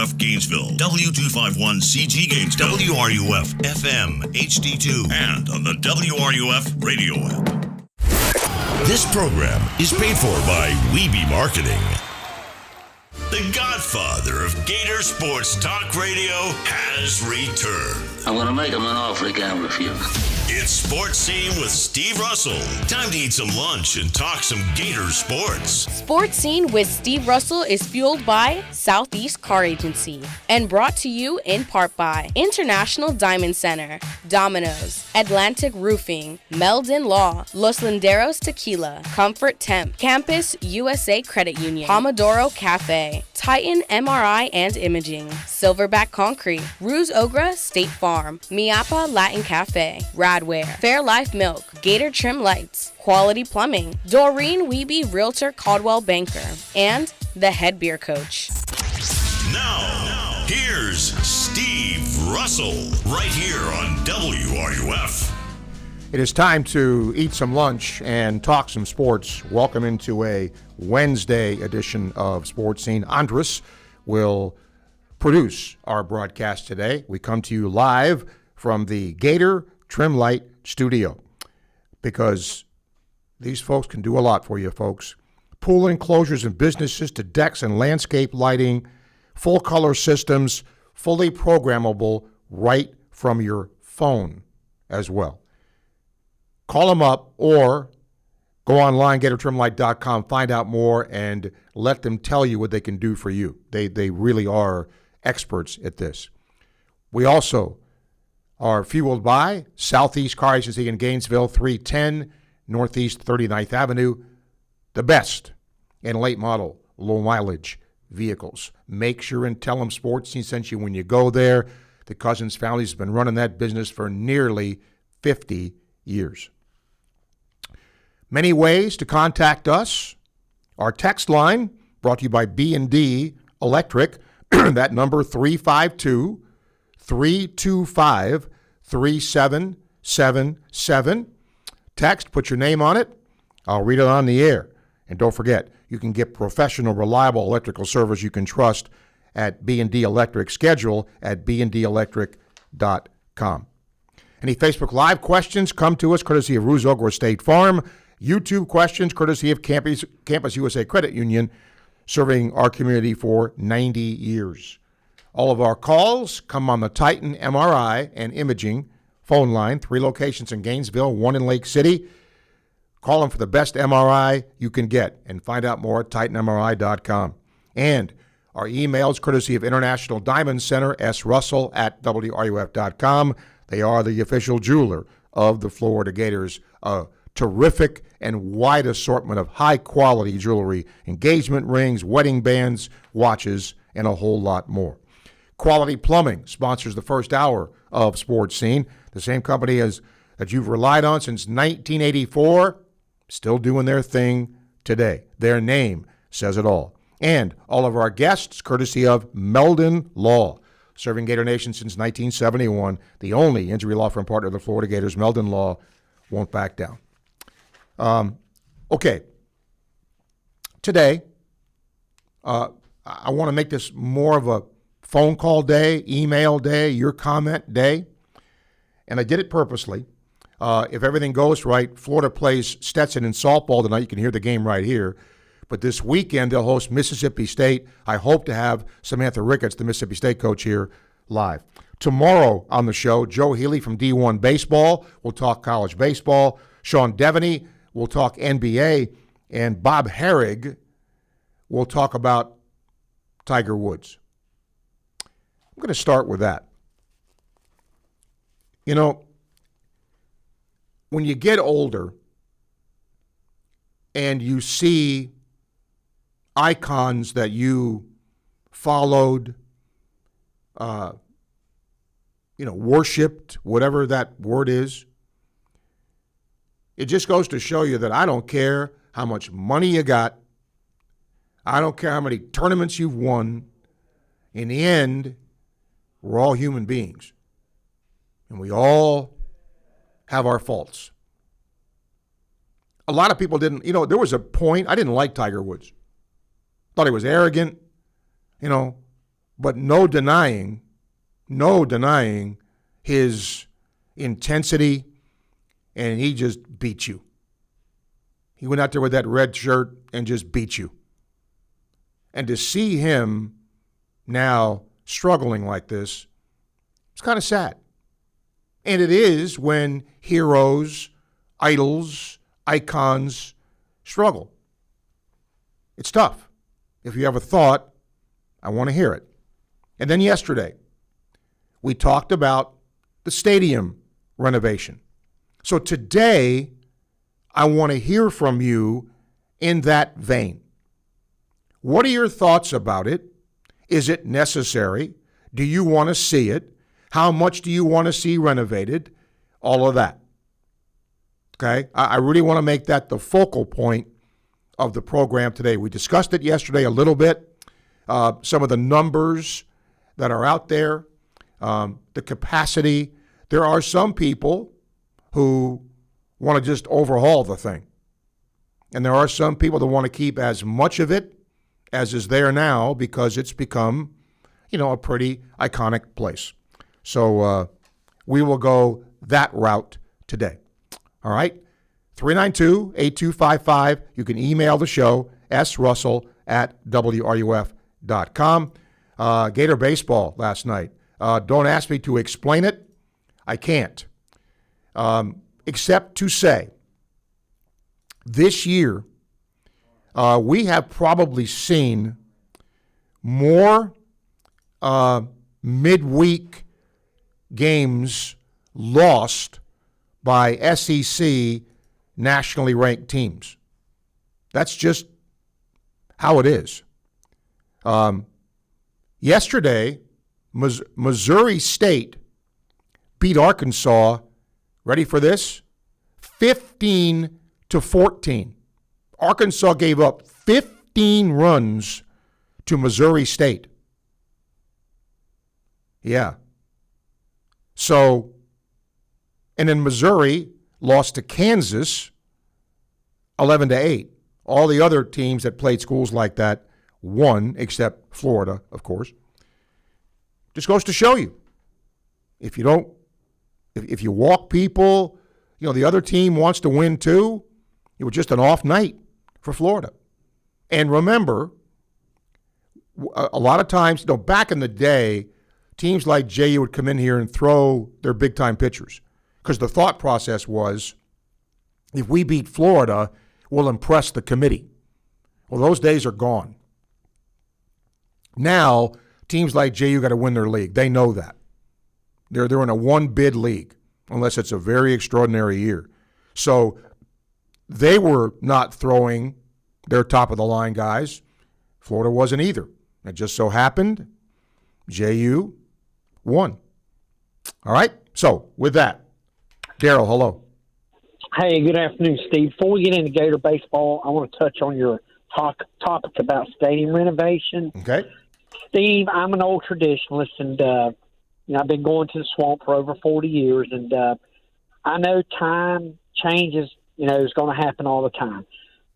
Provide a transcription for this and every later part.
WRUF Gainesville, W251CG Gainesville, WRUF FM HD2, and on the WRUF radio app. This program is paid for by Weeby Marketing. The godfather of Gator Sports Talk Radio has returned. I'm going to make him an offer he can't refuse. It's Sports Scene with Steve Russell. Time to eat some lunch and talk some Gator sports. Sports Scene with Steve Russell is fueled by Southeast Car Agency and brought to you in part by International Diamond Center, Domino's, Atlantic Roofing, Meldon Law, Los Linderos Tequila, Comfort Temp, Campus USA Credit Union, Pomodoro Cafe, Titan MRI and Imaging, Silverback Concrete, Ruse Ogra State Farm, Miapa Latin Cafe, Radware, Fairlife Milk, Gator Trim Lights, Quality Plumbing, Doreen Wiebe Realtor Caldwell Banker, and The Head Beer Coach. Now, here's Steve Russell, right here on WRUF. It is time to eat some lunch and talk some sports. Welcome into a Wednesday edition of Sports Scene. Andres will produce our broadcast today. We come to you live from the Gator Trim Light Studio because these folks can do a lot for you, folks. Pool enclosures and businesses to decks and landscape lighting, full color systems, fully programmable right from your phone as well. Call them up or go online, GatorTrimLight.com, find out more, and let them tell you what they can do for you. They really are experts at this. We also are fueled by Southeast Car Agency in Gainesville, 310 Northeast 39th Avenue, the best in late model, low mileage vehicles. Make sure and tell them Sports Scene sent you when you go there. The Cousins family has been running that business for nearly 50 years. Many ways to contact us. Our text line brought to you by B&D Electric. That number 352-325-3777. Text, put your name on it. I'll read it on the air. And don't forget, you can get professional, reliable electrical service you can trust at B&D Electric. Schedule at bndelectric.com. Any Facebook Live questions, come to us courtesy of Ruse Ogra State Farm. YouTube questions, courtesy of Campus USA Credit Union, serving our community for 90 years. All of our calls come on the Titan MRI and Imaging phone line, 3 locations in Gainesville, 1 in Lake City. Call them for the best MRI you can get and find out more at TitanMRI.com. And our emails, courtesy of International Diamond Center, srussell@WRUF.com. They are the official jeweler of the Florida Gators. Terrific and wide assortment of high-quality jewelry, engagement rings, wedding bands, watches, and a whole lot more. Quality Plumbing sponsors the first hour of Sports Scene, the same company that you've relied on since 1984, still doing their thing today. Their name says it all. And all of our guests, courtesy of Meldon Law, serving Gator Nation since 1971, the only injury law firm partner of the Florida Gators. Meldon Law won't back down. Okay. Today, I want to make this more of a phone call day, email day, your comment day, and I did it purposely. If everything goes right, Florida plays Stetson in softball tonight. You can hear the game right here. But this weekend, they'll host Mississippi State. I hope to have Samantha Ricketts, the Mississippi State coach, here live. Tomorrow on the show, Joe Healy from D1 Baseball. We'll talk college baseball. Sean Devaney will talk NBA. And Bob Herrig will talk about Tiger Woods. I'm going to start with that. You know, when you get older and you see icons that you followed, worshipped, whatever that word is, it just goes to show you that I don't care how much money you got. I don't care how many tournaments you've won. In the end, we're all human beings. And we all have our faults. A lot of people didn't, there was a point, I didn't like Tiger Woods. Thought he was arrogant, but no denying his intensity, and he just beat you. He went out there with that red shirt and just beat you. And to see him now struggling like this, it's kind of sad. And it is when heroes, idols, icons struggle. It's tough. If you have a thought, I want to hear it. And then yesterday, we talked about the stadium renovation. So today, I want to hear from you in that vein. What are your thoughts about it? Is it necessary? Do you want to see it? How much do you want to see renovated? All of that. Okay? I really want to make that the focal point of the program today. We discussed it yesterday a little bit. Some of the numbers that are out there, the capacity. There are some people who want to just overhaul the thing. And there are some people that want to keep as much of it as is there now because it's become, a pretty iconic place. So we will go that route today. All right? 392-8255. You can email the show, srussell@wruf.com. Gator Baseball last night. Don't ask me to explain it. I can't. Except to say, this year, we have probably seen more midweek games lost by SEC nationally ranked teams. That's just how it is. Yesterday, Missouri State beat Arkansas, ready for this? 15-14. Arkansas gave up 15 runs to Missouri State. Yeah. So, and then Missouri lost to Kansas 11-8. All the other teams that played schools like that won, except Florida, of course. Just goes to show you, if you walk people, the other team wants to win too, it was just an off night for Florida. And remember, a lot of times, back in the day, teams like JU would come in here and throw their big-time pitchers because the thought process was, if we beat Florida, we'll impress the committee. Well, those days are gone. Now, teams like JU got to win their league. They know that. They're in a one-bid league, unless it's a very extraordinary year. So they were not throwing their top-of-the-line guys. Florida wasn't either. It just so happened JU won. All right? So, with that, Daryl, hello. Hey, good afternoon, Steve. Before we get into Gator Baseball, I want to touch on your topic about stadium renovation. Okay. Steve, I'm an old traditionalist, and I've been going to the Swamp for over 40 years, and I know time changes, is going to happen all the time.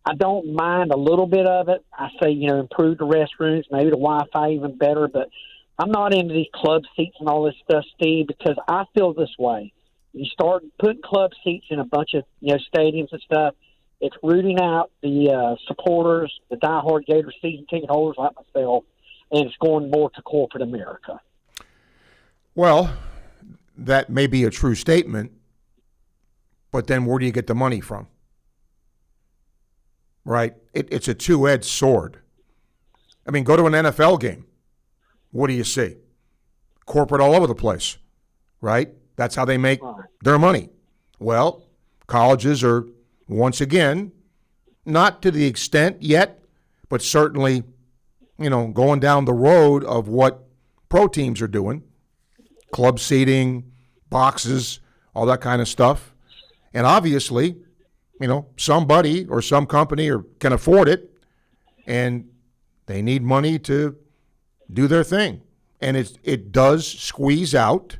I don't mind a little bit of it. I say, improve the restrooms, maybe the Wi-Fi even better, but I'm not into these club seats and all this stuff, Steve, because I feel this way. You start putting club seats in a bunch of stadiums and stuff, it's rooting out the supporters, the diehard Gator season ticket holders like myself, and it's going more to corporate America. Well, that may be a true statement, but then where do you get the money from? Right? It's a two-edged sword. I mean, go to an NFL game. What do you see? Corporate all over the place, right? That's how they make their money. Well, colleges are, once again, not to the extent yet, but certainly, going down the road of what pro teams are doing. Club seating, boxes, all that kind of stuff. And obviously, somebody or some company can afford it, and they need money to do their thing. And it does squeeze out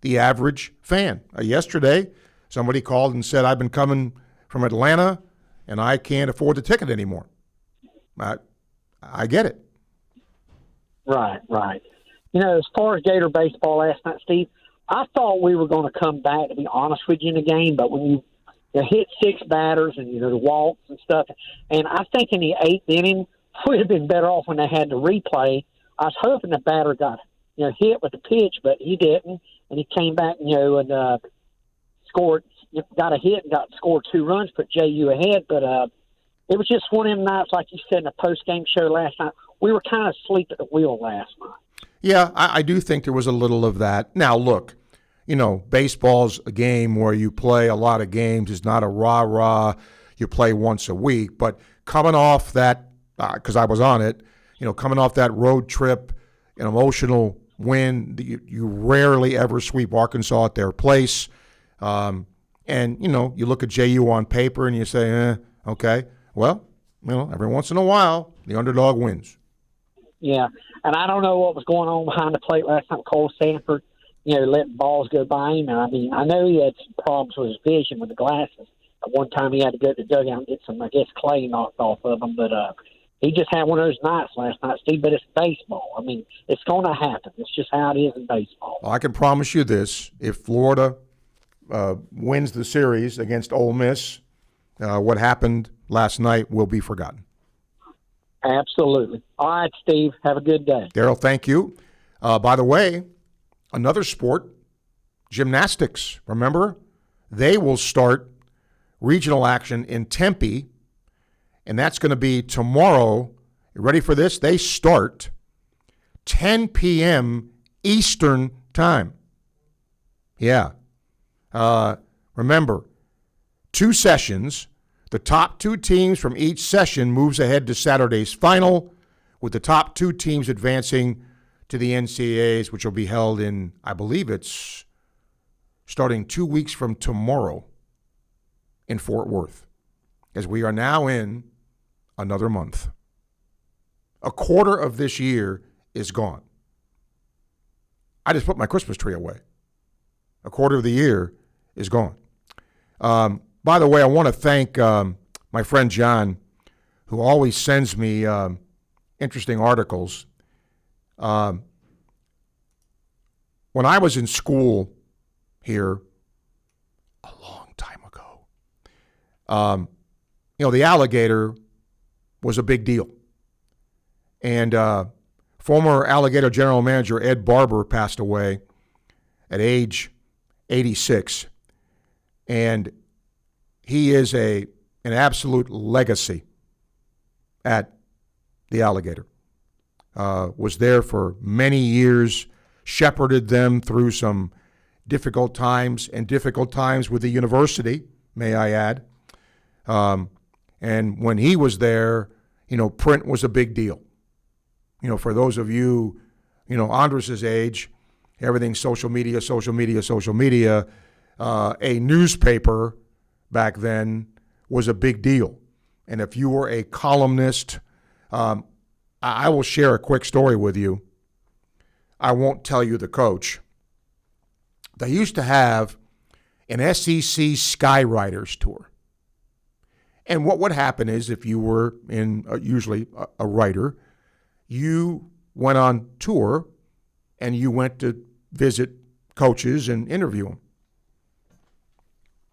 the average fan. Yesterday, somebody called and said, I've been coming from Atlanta, and I can't afford the ticket anymore. I get it. Right, right. As far as Gator baseball last night, Steve, I thought we were going to come back, to be honest with you, in the game. But when you hit 6 batters and, the walks and stuff, and I think in the 8th inning, we'd have been better off when they had the replay. I was hoping the batter got, hit with the pitch, but he didn't. And he came back, and scored, got a hit and scored 2 runs, put JU ahead. But it was just one of them nights, like you said in the post-game show last night. We were kind of asleep at the wheel last night. Yeah, I do think there was a little of that. Now, look, baseball's a game where you play a lot of games. It's not a rah-rah. You play once a week. But coming off that, because I was on it, coming off that road trip, an emotional win, you rarely ever sweep Arkansas at their place. And, you look at JU on paper and you say, okay, well, every once in a while, the underdog wins. Yeah, and I don't know what was going on behind the plate last time. Cole Sanford, letting balls go by him. And I know he had some problems with his vision with the glasses. At one time, he had to go to the dugout and get some, clay knocked off of him. But he just had one of those nights last night, Steve. But it's baseball. It's going to happen. It's just how it is in baseball. Well, I can promise you this: if Florida wins the series against Ole Miss, what happened last night will be forgotten. Absolutely. All right, Steve. Have a good day. Daryl, thank you. By the way, another sport, gymnastics. Remember, they will start regional action in Tempe, and that's going to be tomorrow. You ready for this? They start 10 p.m. Eastern time. Yeah. Remember, 2 sessions. The top 2 teams from each session moves ahead to Saturday's final, with the top 2 teams advancing to the NCAAs, which will be held in, I believe it's starting 2 weeks from tomorrow in Fort Worth, as we are now in another month. A quarter of this year is gone. I just put my Christmas tree away. A quarter of the year is gone. By the way, I want to thank my friend John, who always sends me interesting articles. When I was in school here a long time ago, the alligator was a big deal. And former Alligator general manager Ed Barber passed away at age 86. And he is an absolute legacy at the Alligator. Was there for many years, shepherded them through some difficult times with the university, may I add. And when he was there, print was a big deal. For those of you, Andres' age, everything's social media. A newspaper back then was a big deal. And if you were a columnist, I will share a quick story with you. I won't tell you the coach. They used to have an SEC Skywriters tour. And what would happen is if you were usually a writer, you went on tour and you went to visit coaches and interview them.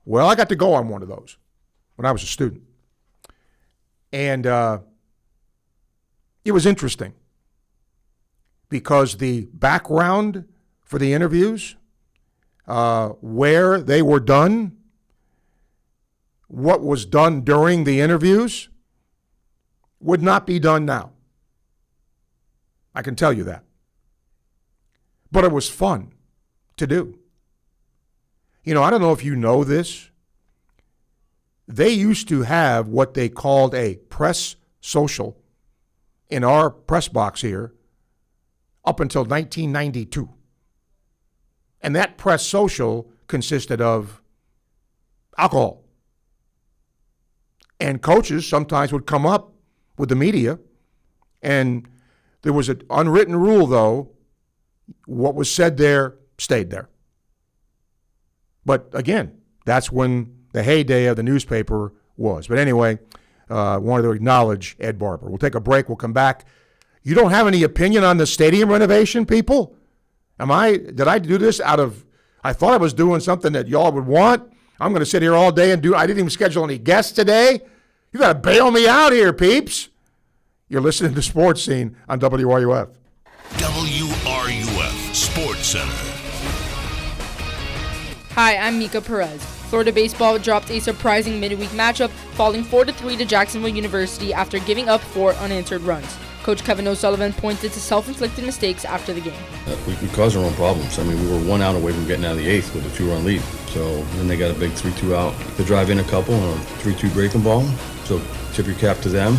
Well, I got to go on one of those when I was a student. And it was interesting because the background for the interviews, where they were done, what was done during the interviews, would not be done now. I can tell you that. But it was fun to do. I don't know if you know this. They used to have what they called a press social in our press box here up until 1992. And that press social consisted of alcohol. And coaches sometimes would come up with the media, and there was an unwritten rule, though. What was said there stayed there. But again, that's when the heyday of the newspaper was. But anyway, I wanted to acknowledge Ed Barber. We'll take a break. We'll come back. You don't have any opinion on the stadium renovation, people? Did I do this I thought I was doing something that y'all would want? I'm going to sit here all day and I didn't even schedule any guests today. You got to bail me out here, peeps. You're listening to Sports Scene on WRUF. WRUF Sports Center. Hi, I'm Mika Perez. Florida Baseball dropped a surprising midweek matchup, falling 4-3 to Jacksonville University after giving up 4 unanswered runs. Coach Kevin O'Sullivan pointed to self-inflicted mistakes after the game. We caused our own problems. I mean, we were 1 out away from getting out of the 8th with a 2-run lead. So then they got a big 3-2 out. They drive in a couple and a 3-2 breaking ball. So tip your cap to them.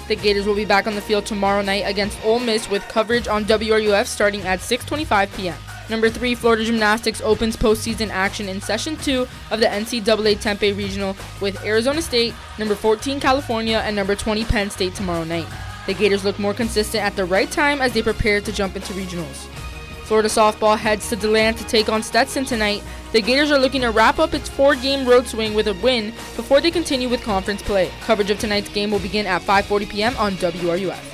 The Gators will be back on the field tomorrow night against Ole Miss with coverage on WRUF starting at 6:25 p.m. Number 3, Florida Gymnastics opens postseason action in Session 2 of the NCAA Tempe Regional with Arizona State, number 14 California, and number 20 Penn State tomorrow night. The Gators look more consistent at the right time as they prepare to jump into regionals. Florida Softball heads to DeLand to take on Stetson tonight. The Gators are looking to wrap up its 4-game road swing with a win before they continue with conference play. Coverage of tonight's game will begin at 5:40 p.m. on WRUF.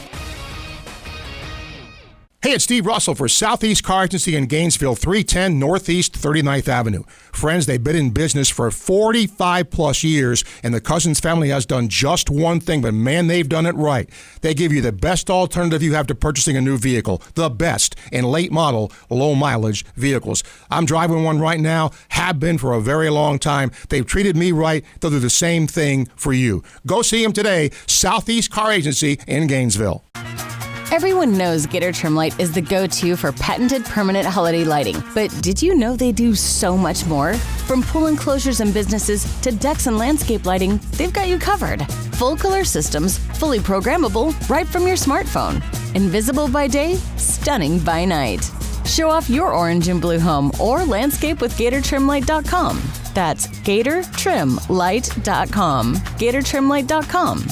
Hey, it's Steve Russell for Southeast Car Agency in Gainesville, 310 Northeast 39th Avenue. Friends, they've been in business for 45-plus years, and the Cousins family has done just one thing, but man, they've done it right. They give you the best alternative you have to purchasing a new vehicle, the best in late-model, low-mileage vehicles. I'm driving one right now, have been for a very long time. They've treated me right. They'll do the same thing for you. Go see them today, Southeast Car Agency in Gainesville. Everyone knows Gator Trim Light is the go-to for patented permanent holiday lighting. But did you know they do so much more? From pool enclosures and businesses to decks and landscape lighting, they've got you covered. Full color systems, fully programmable, right from your smartphone. Invisible by day, stunning by night. Show off your orange and blue home or landscape with GatorTrimLight.com. That's GatorTrimLight.com. GatorTrimLight.com.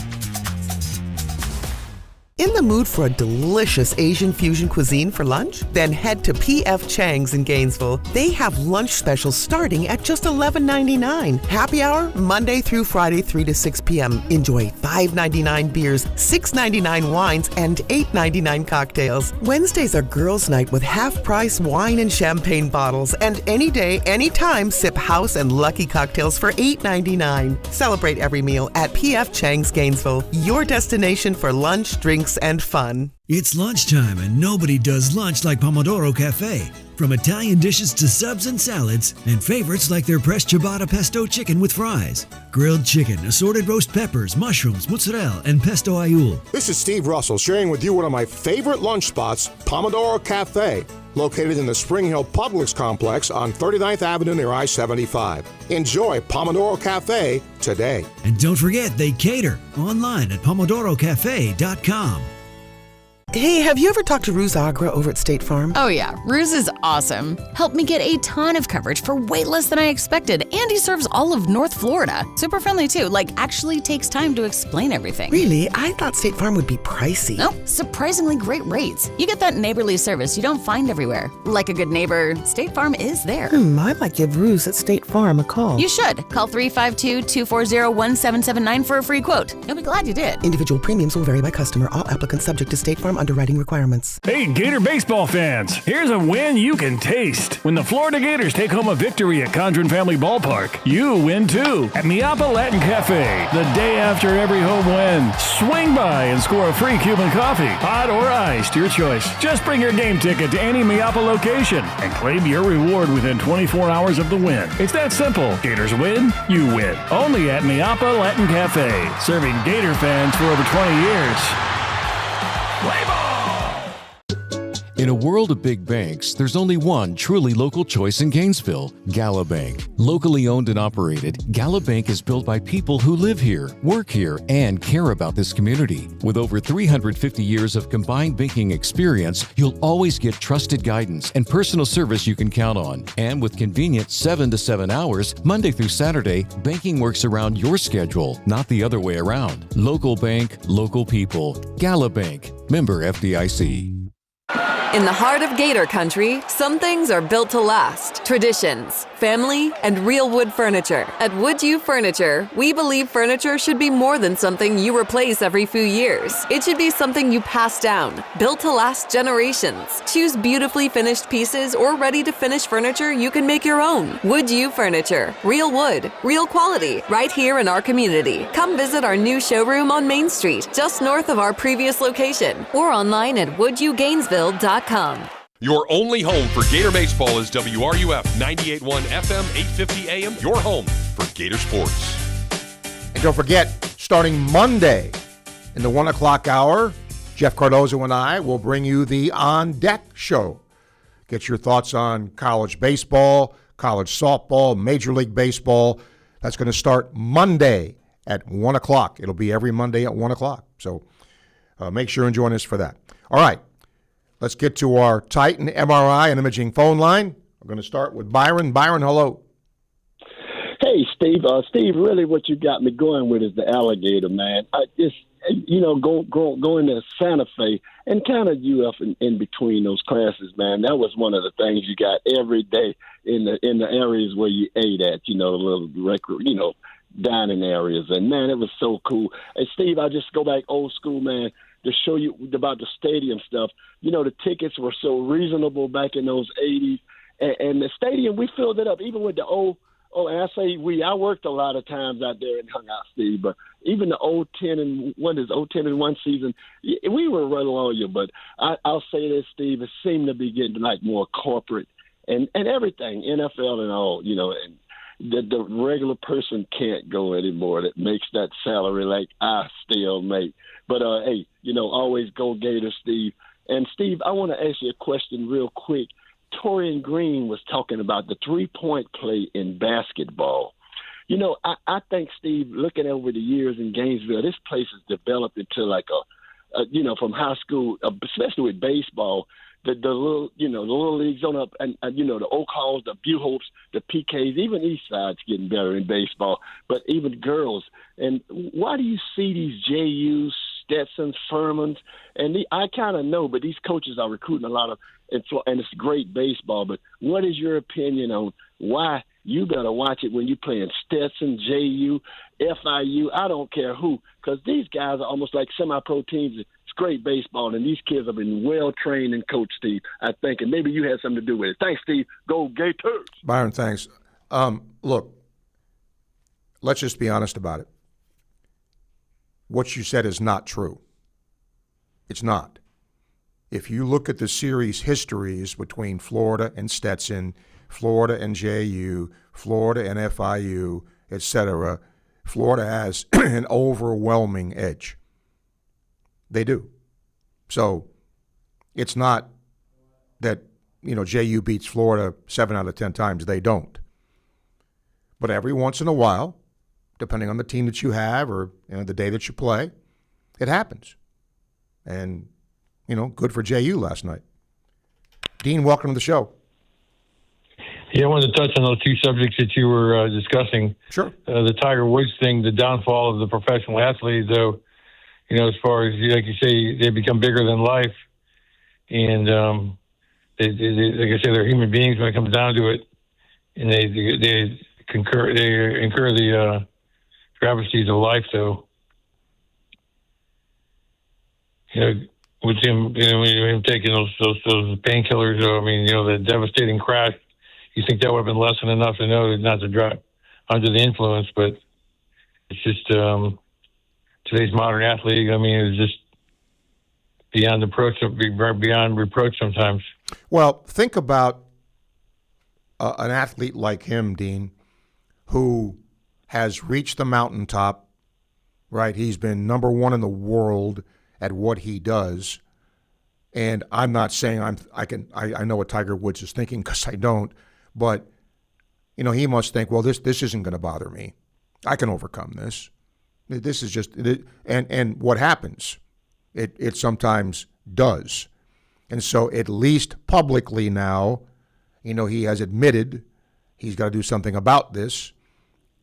In the mood for a delicious Asian fusion cuisine for lunch? Then head to P.F. Chang's in Gainesville. They have lunch specials starting at just $11.99. Happy hour, Monday through Friday, 3 to 6 p.m. Enjoy $5.99 beers, $6.99 wines, and $8.99 cocktails. Wednesdays are girls' night with half-price wine and champagne bottles. And any day, anytime, sip house and lucky cocktails for $8.99. Celebrate every meal at P.F. Chang's Gainesville, your destination for lunch, drinks, and fun. It's lunchtime and nobody does lunch like Pomodoro Cafe. From Italian dishes to subs and salads, and favorites like their pressed ciabatta pesto chicken with fries, grilled chicken, assorted roast peppers, mushrooms, mozzarella, and pesto aioli. This is Steve Russell sharing with you one of my favorite lunch spots, Pomodoro Cafe, located in the Spring Hill Publix complex on 39th Avenue near I-75. Enjoy Pomodoro Cafe today. And don't forget, they cater online at pomodorocafe.com. Hey, have you ever talked to Ruse Agra over at State Farm? Oh yeah, Ruse is awesome. Helped me get a ton of coverage for way less than I expected, and he serves all of North Florida. Super friendly too, actually takes time to explain everything. Really? I thought State Farm would be pricey. Nope, surprisingly great rates. You get that neighborly service you don't find everywhere. Like a good neighbor, State Farm is there. I might give Ruse at State Farm a call. You should. Call 352-240-1779 for a free quote. You'll be glad you did. Individual premiums will vary by customer. All applicants subject to State Farm underwriting requirements. Hey, Gator baseball fans, here's a win you can taste. When the Florida Gators take home a victory at Condren Family Ballpark, you win too at Miapa Latin Cafe. The day after every home win, swing by and score a free Cuban coffee, hot or iced, your choice. Just bring your game ticket to any Miapa location and claim your reward within 24 hours of the win. It's that simple. Gators win, you win. Only at Miapa Latin Cafe, serving Gator fans for over 20 years. Play ball! In a world of big banks, there's only one truly local choice in Gainesville, Gala Bank. Locally owned and operated, Gala Bank is built by people who live here, work here, and care about this community. With over 350 years of combined banking experience, you'll always get trusted guidance and personal service you can count on. And with convenient 7 to 7 hours, Monday through Saturday, banking works around your schedule, not the other way around. Local bank, local people. Gala Bank. Member FDIC. In the heart of Gator Country, some things are built to last. Traditions, family, and real wood furniture. At Wood U Furniture, we believe furniture should be more than something you replace every few years. It should be something you pass down, built to last generations. Choose beautifully finished pieces or ready-to-finish furniture you can make your own. Wood U Furniture. Real wood, real quality, right here in our community. Come visit our new showroom on Main Street, just north of our previous location, or online at woodugainesville.com. Your only home for Gator Baseball is WRUF 98.1 FM, 850 AM, your home for Gator Sports. And don't forget, starting Monday in the 1 o'clock hour, Jeff Cardozo and I will bring you the On Deck Show. Get your thoughts on college baseball, college softball, Major League Baseball. That's going to start Monday at 1 o'clock. It'll be every Monday at 1 o'clock. So make sure and join us for that. All right. Let's get to our Titan MRI and imaging phone line. We're going to start with Byron. Byron, hello. Hey, Steve. Steve, really what you got me going with is the alligator, man. I just, going to Santa Fe and kind of UF in between those classes, man. That was one of the things you got every day in the areas where you ate at, the little dining areas. And, man, it was so cool. And, Steve, I just go back old school, man, to show you about the stadium stuff. The tickets were so reasonable back in those 80s. And the stadium, we filled it up, even with the old – and I say I worked a lot of times out there and hung out, Steve. But even the 010 and 1 season, we were right along you. But I'll say this, Steve, it seemed to be getting like more corporate and everything, NFL and all, and the regular person can't go anymore. That makes that salary like I still make. But, hey, always go Gators, Steve. And, Steve, I want to ask you a question real quick. Torian Green was talking about the three-point play in basketball. I think, Steve, looking over the years in Gainesville, this place has developed into like from high school, especially with baseball, the little leagues on up, and the Oak Halls, the Buhopes, the PKs, even East Side's getting better in baseball, but even girls. And why do you see these JUs, Stetsons, Furmans, and I kind of know, but these coaches are recruiting a lot of, and it's great baseball. But what is your opinion on why you got to watch it when you're playing Stetson, JU, FIU, I don't care who, because these guys are almost like semi-pro teams. It's great baseball, and these kids have been well-trained and coached, Steve, I think, and maybe you had something to do with it. Thanks, Steve. Go Gators. Byron, thanks. Look, let's just be honest about it. What you said is not true. It's not. If you look at the series histories between Florida and Stetson, Florida and JU, Florida and FIU, etc., Florida has an overwhelming edge. They do. So it's not that, JU beats Florida 7 out of 10 times. They don't. But every once in a while, depending on the team that you have or the day that you play, it happens. And, good for JU last night. Dean, welcome to the show. Yeah, I wanted to touch on those two subjects that you were discussing. Sure. The Tiger Woods thing, the downfall of the professional athlete, though, as far as, like you say, they become bigger than life. And, they like I say, they're human beings when it comes down to it. And they incur the travesties of life, so, with him, him taking those painkillers, the devastating crash, you think that would have been lesson enough to know not to drive under the influence, but it's just today's modern athlete, it's just beyond reproach sometimes. Well, think about an athlete like him, Dean, who has reached the mountaintop, right? He's been number one in the world at what he does. And I'm not saying I know what Tiger Woods is thinking, because I don't, but he must think, well, this isn't going to bother me. I can overcome this. This is just and what happens? It sometimes does. And so at least publicly now, he has admitted he's got to do something about this.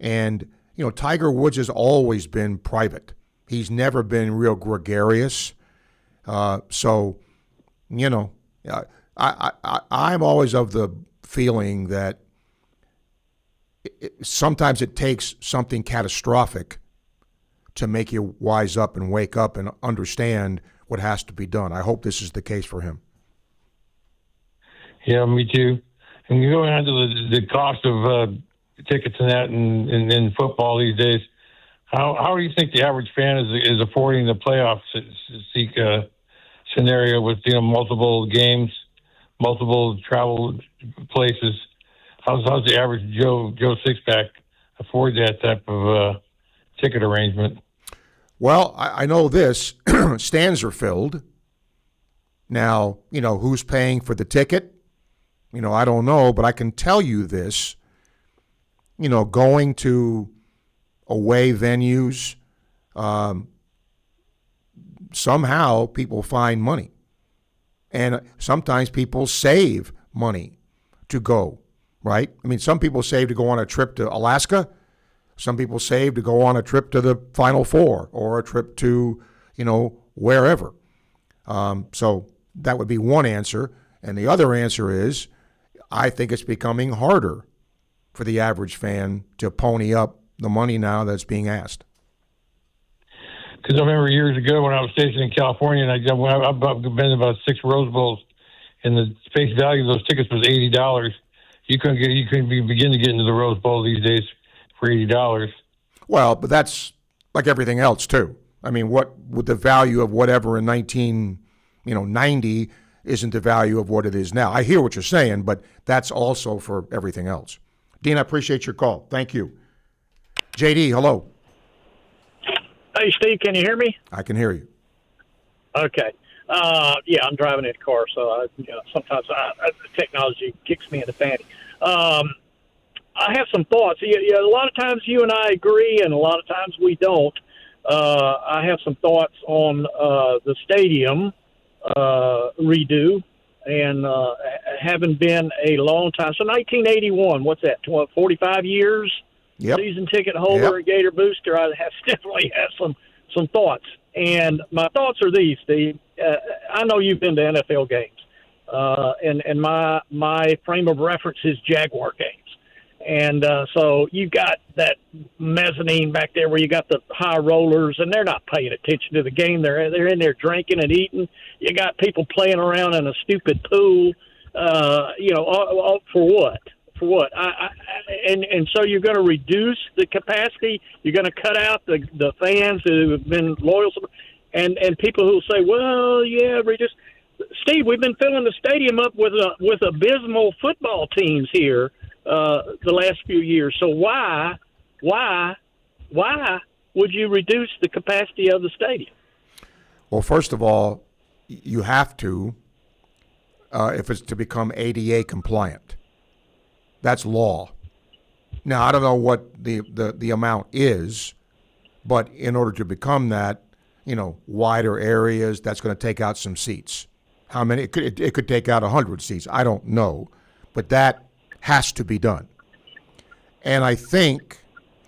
And, Tiger Woods has always been private. He's never been real gregarious. So, I'm always of the feeling that sometimes it takes something catastrophic to make you wise up and wake up and understand what has to be done. I hope this is the case for him. Yeah, me too. And you go down to the cost of tickets and that in football these days. How do you think the average fan is affording the playoff scenario with multiple games, multiple travel places? How's the average Joe Sixpack afford that type of ticket arrangement? Well, I know this. Stands are filled. Now, who's paying for the ticket? I don't know, but I can tell you this. Going to away venues, somehow people find money. And sometimes people save money to go, right? I mean, some people save to go on a trip to Alaska. Some people save to go on a trip to the Final Four or a trip to, wherever. So that would be one answer. And the other answer is, I think it's becoming harder for the average fan to pony up the money now that's being asked. Because I remember years ago when I was stationed in California, and I've been to about 6 Rose Bowls, and the face value of those tickets was $80. You couldn't begin to get into the Rose Bowl these days for $80. Well, but that's like everything else too. I mean, what with the value of whatever in 1990 isn't the value of what it is now. I hear what you're saying, but that's also for everything else. Dean, I appreciate your call. Thank you. JD, hello. Hey, Steve, can you hear me? I can hear you. Okay. Yeah, I'm driving in a car, so sometimes technology kicks me in the panty. I have some thoughts. A lot of times you and I agree, and a lot of times we don't. I have some thoughts on the stadium redo, and having been a long time. So 1981, what's that, 45 years? Yep. Season ticket holder at Gator Booster. I definitely have some thoughts. And my thoughts are these, Steve. I know you've been to NFL games, and my frame of reference is Jaguar games. And so you got that mezzanine back there where you got the high rollers, and they're not paying attention to the game. They're in there drinking and eating. You got people playing around in a stupid pool. All for what? For what? And so you're going to reduce the capacity. You're going to cut out the fans who have been loyal, and people who say, well, yeah, Steve, we've been filling the stadium up with abysmal football teams here the last few years. So why would you reduce the capacity of the stadium? Well, first of all, you have to, if it's to become ADA compliant. That's law. Now, I don't know what the amount is, but in order to become that, wider areas, that's going to take out some seats. How many? It could take out 100 seats. I don't know, but that has to be done. And I think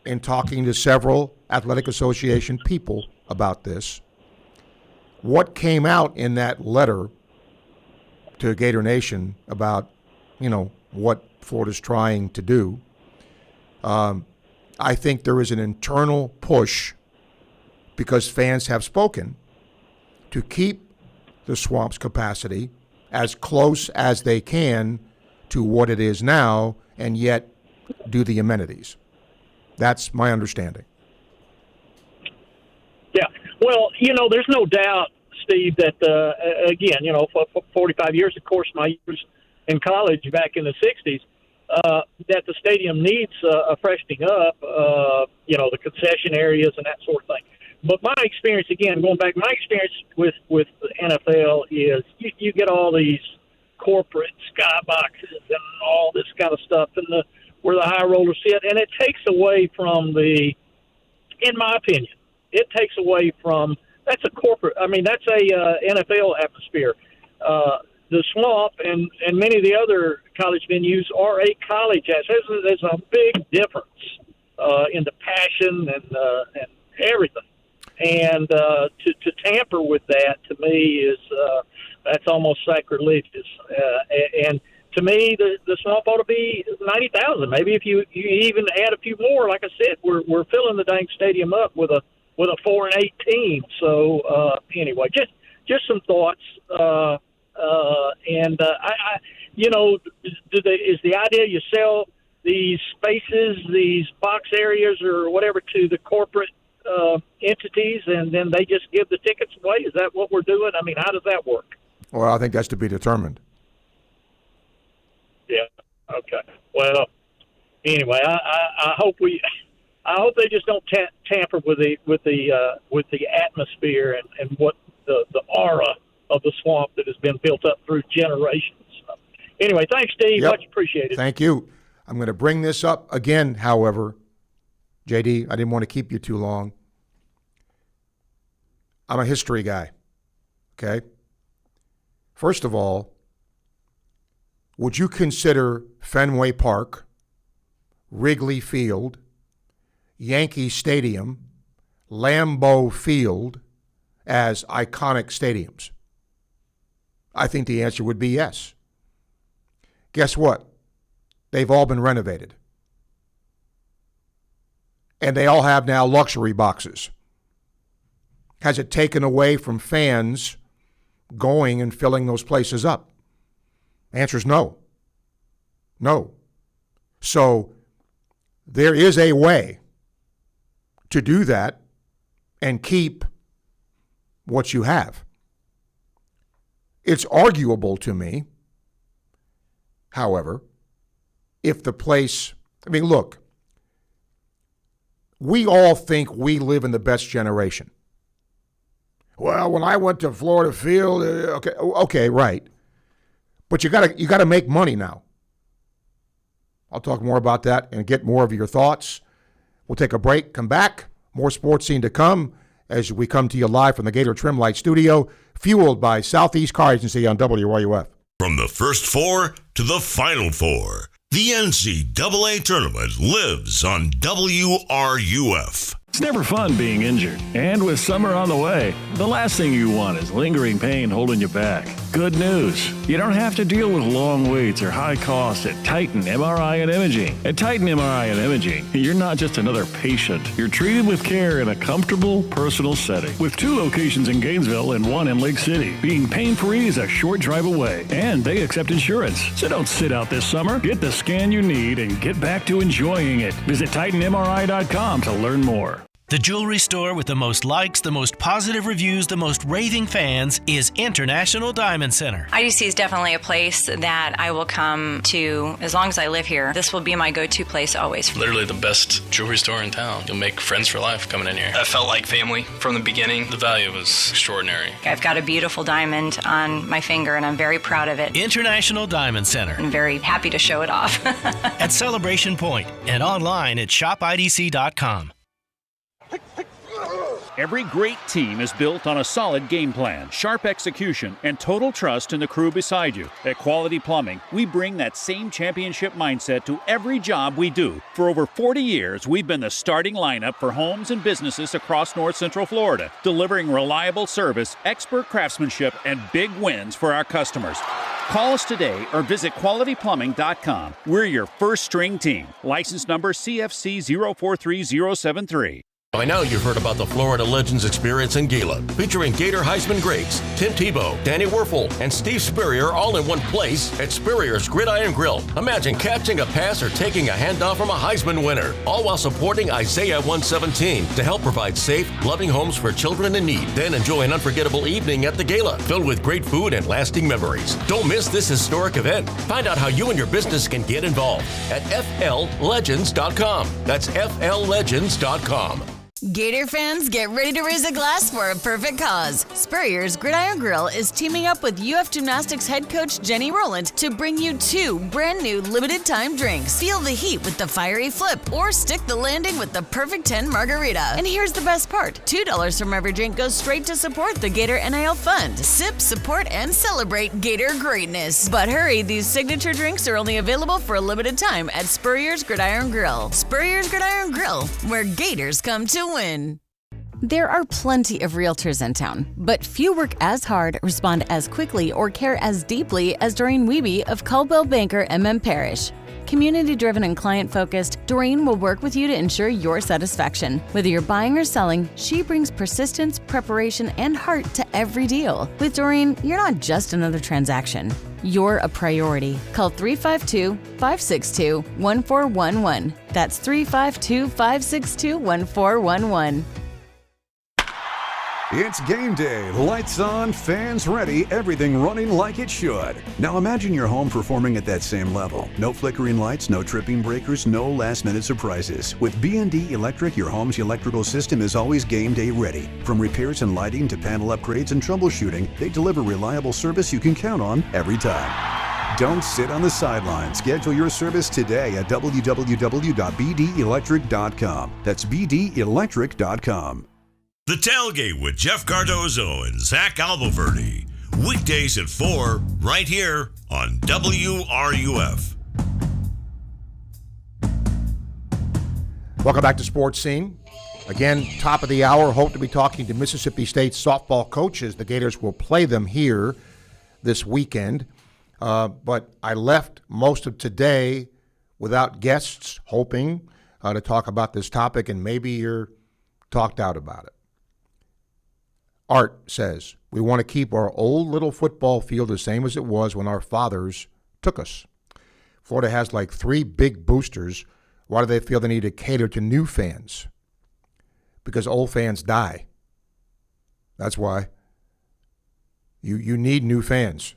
in talking to several athletic association people about this, what came out in that letter to Gator Nation about, what Florida's trying to do, I think there is an internal push because fans have spoken to keep the Swamp's capacity as close as they can to what it is now and yet do the amenities. That's my understanding. Yeah. Well, there's no doubt, Steve, that, again, for 45 years, of course, my years in college back in the 60s, that the stadium needs a freshening up, the concession areas and that sort of thing. But my experience, again, going back, my experience with the NFL is you get all these corporate skyboxes and all this kind of stuff and where the high rollers sit, and it takes away from in my opinion, it takes away from, that's a corporate, that's a NFL atmosphere. The Swamp and many of the other college venues are a college asset. There's a big difference in the passion and everything. And to tamper with that, to me, is that's almost sacrilegious. And to me, the Swamp ought to be 90,000. Maybe if you even add a few more, like I said, we're filling the dang stadium up with a 4-8 team. So anyway, just some thoughts. Is the idea you sell these spaces, these box areas, or whatever to the corporate entities, and then they just give the tickets away? Is that what we're doing? I mean, how does that work? Well, I think that's to be determined. Yeah. Okay. Well, anyway, I hope they just don't tamper with the atmosphere and what the aura of the Swamp that has been built up through generations. So, anyway, thanks, Steve. Yep. Much appreciated. Thank you. I'm going to bring this up again, however. JD, I didn't want to keep you too long. I'm a history guy, okay? First of all, would you consider Fenway Park, Wrigley Field, Yankee Stadium, Lambeau Field as iconic stadiums? I think the answer would be yes. Guess what? They've all been renovated. And they all have now luxury boxes. Has it taken away from fans going and filling those places up? Answer is no. No. So there is a way to do that and keep what you have. It's arguable to me, however, if the place, I mean, look, we all think we live in the best generation. Well, when I went to Florida Field, okay, right. But you gotta make money now. I'll talk more about that and get more of your thoughts. We'll take a break, come back, more sports scene to come as we come to you live from the Gator Trim Light Studio, fueled by Southeast Car Agency on WRUF. From the first four to the final four, the NCAA tournament lives on WRUF. It's never fun being injured. And with summer on the way, the last thing you want is lingering pain holding you back. Good news. You don't have to deal with long waits or high costs at Titan MRI and Imaging. At Titan MRI and Imaging, you're not just another patient. You're treated with care in a comfortable, personal setting. With 2 locations in Gainesville and 1 in Lake City. Being pain-free is a short drive away. And they accept insurance. So don't sit out this summer. Get the scan you need and get back to enjoying it. Visit TitanMRI.com to learn more. The jewelry store with the most likes, the most positive reviews, the most raving fans is International Diamond Center. IDC is definitely a place that I will come to as long as I live here. This will be my go-to place always. Literally the best jewelry store in town. You'll make friends for life coming in here. I felt like family from the beginning. The value was extraordinary. I've got a beautiful diamond on my finger and I'm very proud of it. International Diamond Center. I'm very happy to show it off. At Celebration Point and online at shopidc.com. Every great team is built on a solid game plan, sharp execution, and total trust in the crew beside you. At Quality Plumbing, we bring that same championship mindset to every job we do. For over 40 years, we've been the starting lineup for homes and businesses across North Central Florida, delivering reliable service, expert craftsmanship, and big wins for our customers. Call us today or visit qualityplumbing.com. We're your first string team. License number CFC 043073. By now, you've heard about the Florida Legends Experience in Gila, featuring Gator Heisman greats Tim Tebow, Danny Werfel, and Steve Spurrier all in one place at Spurrier's Gridiron Grill. Imagine catching a pass or taking a handoff from a Heisman winner, all while supporting Isaiah 117 to help provide safe, loving homes for children in need. Then enjoy an unforgettable evening at the Gala, filled with great food and lasting memories. Don't miss this historic event. Find out how you and your business can get involved at FLLegends.com. That's FLLegends.com. Gator fans, get ready to raise a glass for a perfect cause. Spurrier's Gridiron Grill is teaming up with UF Gymnastics head coach Jenny Rowland to bring you 2 brand new limited time drinks. Feel the heat with the fiery flip or stick the landing with the perfect 10 margarita. And here's the best part. $2 from every drink goes straight to support the Gator NIL Fund. Sip, support, and celebrate Gator greatness. But hurry, these signature drinks are only available for a limited time at Spurrier's Gridiron Grill. Spurrier's Gridiron Grill, where Gators come to win. There are plenty of realtors in town, but few work as hard, respond as quickly, or care as deeply as Doreen Wiebe of Caldwell Banker MM Parish. Community-driven and client-focused, Doreen will work with you to ensure your satisfaction. Whether you're buying or selling, she brings persistence, preparation, and heart to every deal. With Doreen, you're not just another transaction. You're a priority. Call 352-562-1411. That's 352-562-1411. It's game day. Lights on, fans ready, everything running like it should. Now imagine your home performing at that same level. No flickering lights, no tripping breakers, no last-minute surprises. With B&D Electric, your home's electrical system is always game day ready. From repairs and lighting to panel upgrades and troubleshooting, they deliver reliable service you can count on every time. Don't sit on the sidelines. Schedule your service today at www.bdelectric.com. That's bdelectric.com. The Tailgate with Jeff Cardozo and Zach Albuquerque. Weekdays at 4, right here on WRUF. Welcome back to Sports Scene. Again, top of the hour, hope to be talking to Mississippi State softball coaches. The Gators will play them here this weekend. But I left most of today without guests, hoping to talk about this topic, and maybe you're talked out about it. Art says, we want to keep our old little football field the same as it was when our fathers took us. Florida has like 3 big boosters. Why do they feel they need to cater to new fans? Because old fans die. That's why. You need new fans.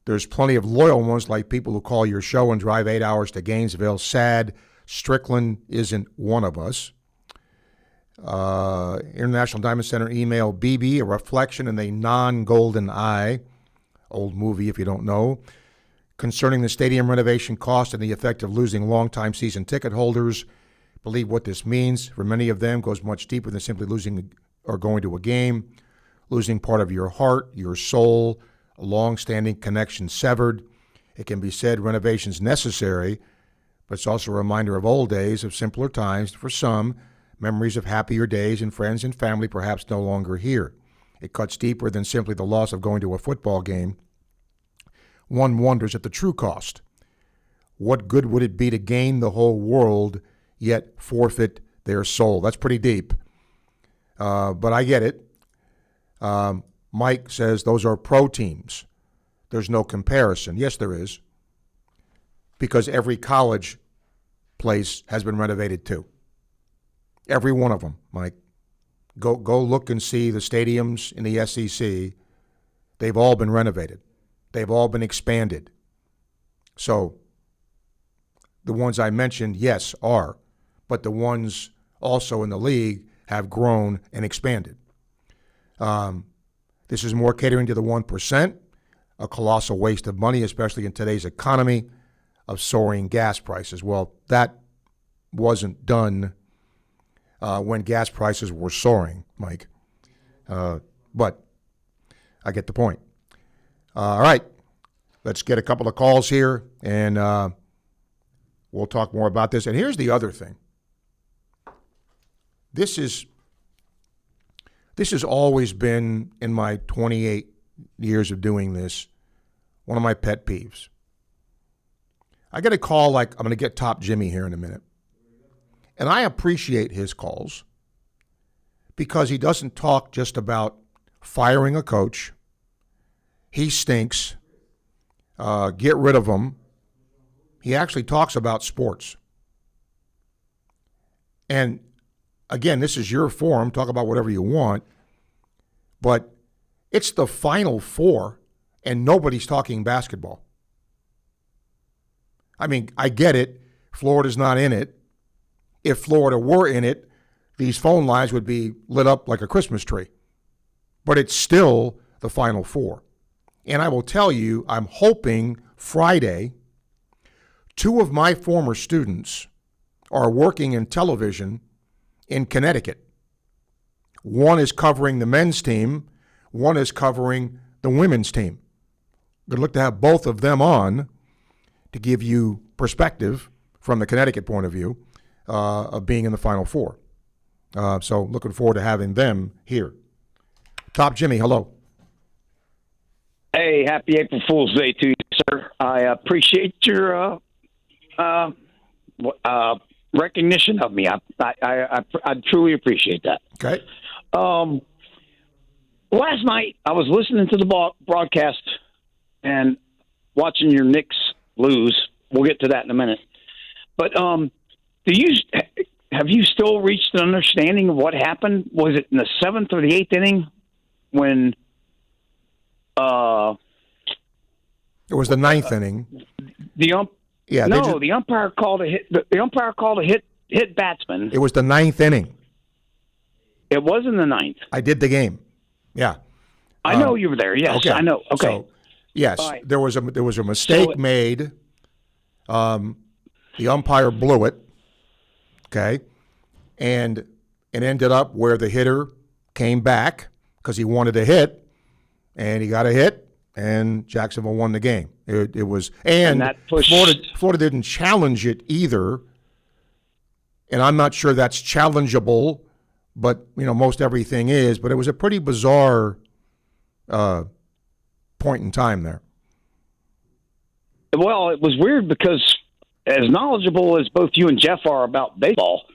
There's plenty of loyal ones like people who call your show and drive 8 hours to Gainesville. Sad Strickland isn't one of us. International Diamond Center email BB, a reflection in a non-golden eye. Old movie if you don't know. Concerning the stadium renovation cost and the effect of losing longtime season ticket holders. Believe what this means for many of them goes much deeper than simply losing or going to a game. Losing part of your heart, your soul, a long-standing connection severed. It can be said renovation's necessary, but it's also a reminder of old days, of simpler times for some. Memories of happier days and friends and family perhaps no longer here. It cuts deeper than simply the loss of going to a football game. One wonders at the true cost. What good would it be to gain the whole world, yet forfeit their soul? That's pretty deep, but I get it. Mike says those are pro teams. There's no comparison. Yes, there is, because every college place has been renovated too. Every one of them, Mike. Go look and see the stadiums in the SEC. They've all been renovated. They've all been expanded. So the ones I mentioned, yes, are. But the ones also in the league have grown and expanded. This is more catering to the 1%, a colossal waste of money, especially in today's economy of soaring gas prices. Well, that wasn't done when gas prices were soaring, Mike. But I get the point. All right, let's get a couple of calls here, and we'll talk more about this. And here's the other thing. This has always been, in my 28 years of doing this, one of my pet peeves. I get a call like, I'm going to get Top Jimmy here in a minute. And I appreciate his calls because he doesn't talk just about firing a coach. He stinks. Get rid of him. He actually talks about sports. And again, this is your forum. Talk about whatever you want. But it's the Final Four, and nobody's talking basketball. I mean, I get it. Florida's not in it. If Florida were in it, these phone lines would be lit up like a Christmas tree. But it's still the Final Four. And I will tell you, I'm hoping Friday, 2 of my former students are working in television in Connecticut. One is covering the men's team. One is covering the women's team. Good look to have both of them on to give you perspective from the Connecticut point of view of being in the Final Four. So looking forward to having them here. Top Jimmy, hello. Hey, happy April Fool's Day to you, sir. I appreciate your recognition of me. I truly appreciate that. Okay. Last night, I was listening to the broadcast and watching your Knicks lose. We'll get to that in a minute. But have you still reached an understanding of what happened? Was it in the 7th or the 8th inning when it was the 9th inning? The umpire called a hit. The umpire called a hit batsman. It was the 9th inning. It was in the 9th. I did the game. Yeah, I know you were there. Yes, okay. I know. Okay. So, yes, right. there was a mistake made. The umpire blew it. Okay, and it ended up where the hitter came back because he wanted a hit, and he got a hit, and Jacksonville won the game. It was, and that Florida didn't challenge it either, and I'm not sure that's challengeable, but most everything is. But it was a pretty bizarre point in time there. Well, it was weird because as knowledgeable as both you and Jeff are about baseball,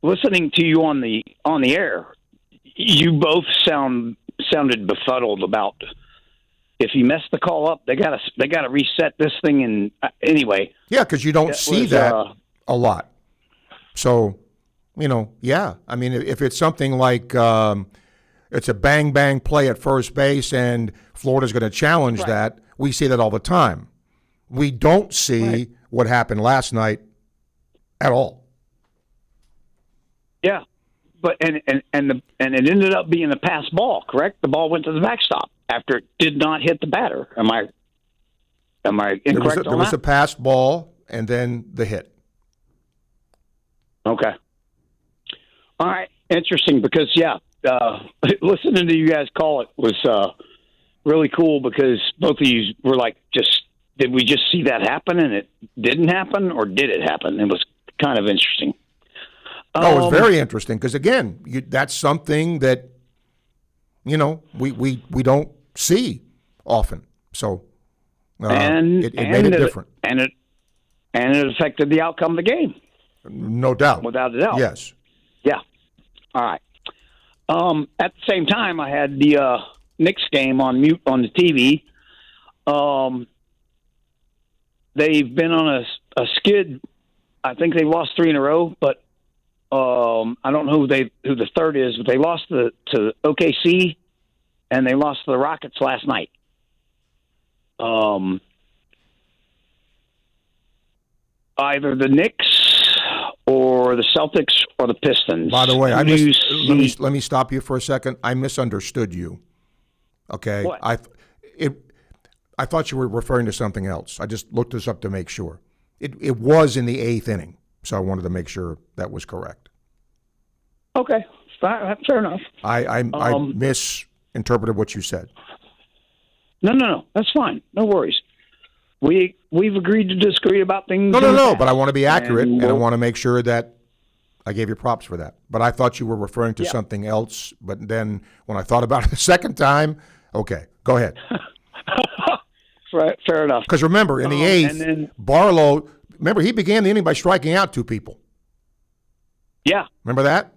listening to you on the air, you both sounded befuddled about if you mess the call up, they gotta reset this thing. And anyway, yeah, because you don't see that a lot. So, yeah. I mean, if it's something like it's a bang bang play at first base and Florida's going to challenge that, we see that all the time. We don't see what happened last night at all. Yeah, but and it ended up being a pass ball, correct? The ball went to the backstop after it did not hit the batter. Am I incorrect on that? There was a pass ball and then the hit. Okay. All right. Interesting because listening to you guys call it was really cool because both of you were like, did we just see that happen and it didn't happen, or did it happen? It was kind of interesting. It was very interesting because, again, that's something that, we don't see often. So it made it different. And it affected the outcome of the game. No doubt. Without a doubt. Yes. Yeah. All right. At the same time, I had the Knicks game on mute on the TV. They've been on a skid. I think they lost 3 in a row, but I don't know who the third is. But they lost to OKC, and they lost to the Rockets last night. Either the Knicks or the Celtics or the Pistons. By the way, let me stop you for a second. I misunderstood you. Okay, what? I thought you were referring to something else. I just looked this up to make sure. It was in the 8th inning, so I wanted to make sure that was correct. Okay, fair enough. I misinterpreted what you said. No, that's fine. No worries. We've agreed to disagree about things. No, but I want to be accurate, and I want to make sure that I gave you props for that. But I thought you were referring to something else, but then when I thought about it the second time, okay, go ahead. Right, fair enough. Because remember, in the 8th, Barlow, he began the inning by striking out 2 people. Yeah. Remember that?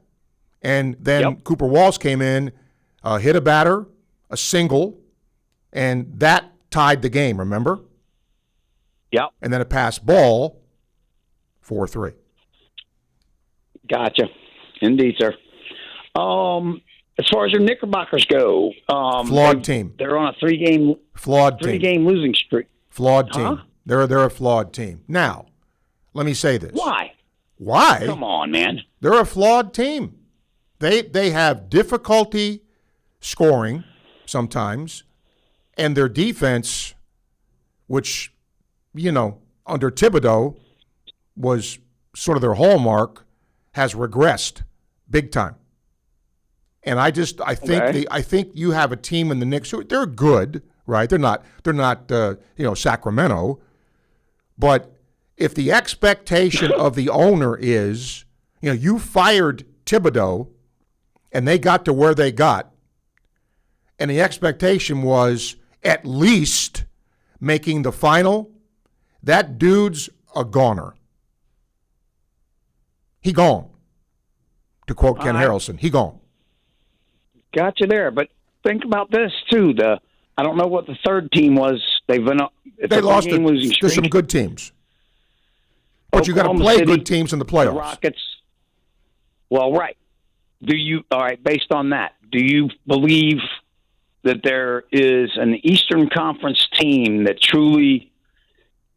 And then Cooper Walsh came in, hit a batter, a single, and that tied the game, remember? Yep. And then a pass ball, 4-3. Gotcha. Indeed, sir. As far as your Knickerbockers go, flawed team. They're on a 3-game losing streak. Flawed team. They're a flawed team. Now, let me say this. Why? Come on, man. They're a flawed team. They have difficulty scoring sometimes, and their defense, which, under Thibodeau was sort of their hallmark, has regressed big time. And I think you have a team in the Knicks who they're good, right? They're not Sacramento, but if the expectation of the owner is, you fired Thibodeau, and they got to where they got, and the expectation was at least making the final, that dude's a goner. He gone. To quote Ken Harrelson, he gone. Got you there, but think about this too. I don't know what the third team was. They lost to some good teams, but you got to play good teams in the playoffs. The Rockets. Well, right. All right? Based on that, do you believe that there is an Eastern Conference team that truly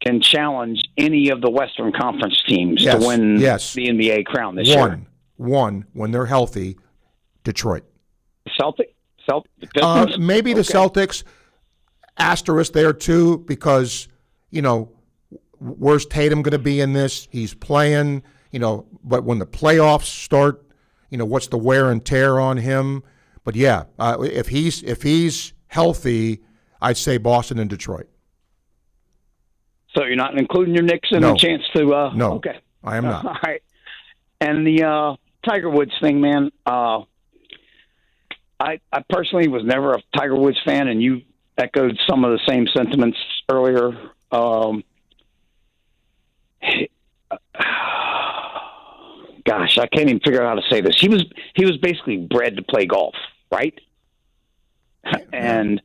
can challenge any of the Western Conference teams to win the NBA crown this year? One, when they're healthy, Detroit. Maybe the Celtics, asterisk there too, because, where's Tatum going to be in this? He's playing, but when the playoffs start, what's the wear and tear on him? But yeah, if he's healthy, I'd say Boston and Detroit. So you're not including your Knicks in the chance to? No, okay, I am not. All right, and the Tiger Woods thing, man. I personally was never a Tiger Woods fan, and you echoed some of the same sentiments earlier. Gosh, I can't even figure out how to say this. He was basically bred to play golf, right? And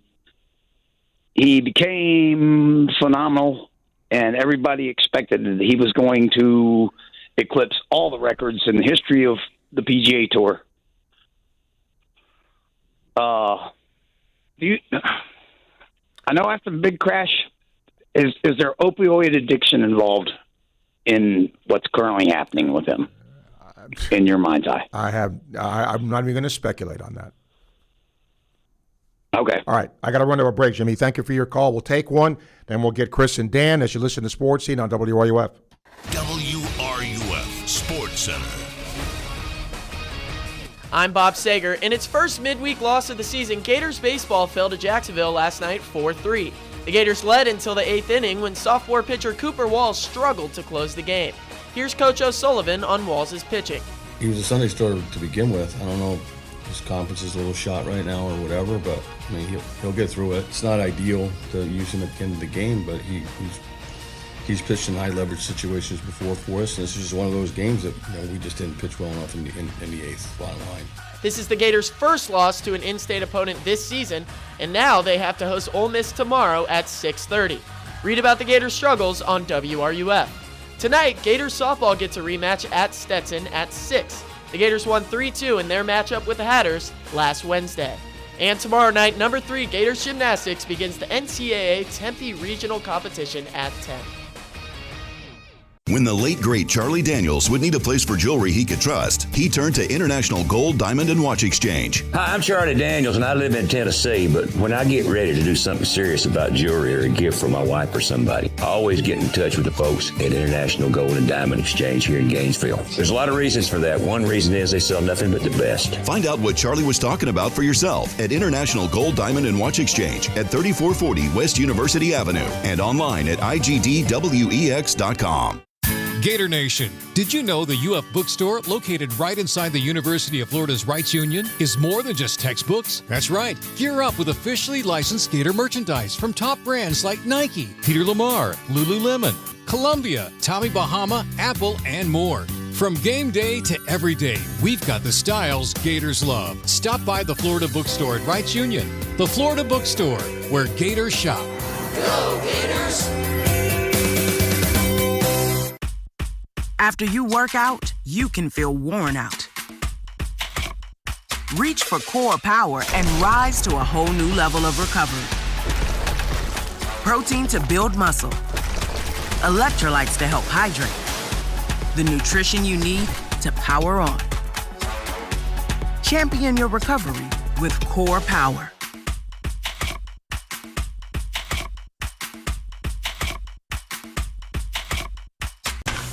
he became phenomenal, and everybody expected that he was going to eclipse all the records in the history of the PGA Tour. I know after the big crash, is there opioid addiction involved in what's currently happening with him, in your mind's eye? I'm not even going to speculate on that. Okay. All right. I got to run to a break, Jimmy. Thank you for your call. We'll take one, then we'll get Chris and Dan as you listen to Sports Scene on WRUF. WRUF Sports Center. I'm Bob Sager. In its first midweek loss of the season, Gators Baseball fell to Jacksonville last night 4-3. The Gators led until the 8th inning when sophomore pitcher Cooper Walls struggled to close the game. Here's Coach O'Sullivan on Walls' pitching. He was a Sunday starter to begin with. I don't know if his conference is a little shot right now or whatever, but I mean, he'll get through it. It's not ideal to use him at the end of the game, but he's pitched in high leverage situations before for us, and this is just one of those games that we just didn't pitch well enough in the 8th, bottom line. This is the Gators' first loss to an in-state opponent this season, and now they have to host Ole Miss tomorrow at 6:30. Read about the Gators' struggles on WRUF. Tonight, Gators Softball gets a rematch at Stetson at 6. The Gators won 3-2 in their matchup with the Hatters last Wednesday. And tomorrow night, number 3 Gators Gymnastics begins the NCAA Tempe Regional Competition at 10. When the late, great Charlie Daniels would need a place for jewelry he could trust, he turned to International Gold, Diamond, and Watch Exchange. Hi, I'm Charlie Daniels, and I live in Tennessee, but when I get ready to do something serious about jewelry or a gift for my wife or somebody, I always get in touch with the folks at International Gold and Diamond Exchange here in Gainesville. There's a lot of reasons for that. One reason is they sell nothing but the best. Find out what Charlie was talking about for yourself at International Gold, Diamond, and Watch Exchange at 3440 West University Avenue and online at igdwex.com. Gator Nation, did you know the UF Bookstore, located right inside the University of Florida's Rights Union, is more than just textbooks? That's right. Gear up with officially licensed Gator merchandise from top brands like Nike, Peter Lamar, Lululemon, Columbia, Tommy Bahama, Apple, and more. From game day to every day, we've got the styles Gators love. Stop by the Florida Bookstore at Rights Union. The Florida Bookstore, where Gators shop. Go Gators! After you work out, you can feel worn out. Reach for Core Power and rise to a whole new level of recovery. Protein to build muscle. Electrolytes to help hydrate. The nutrition you need to power on. Champion your recovery with Core Power.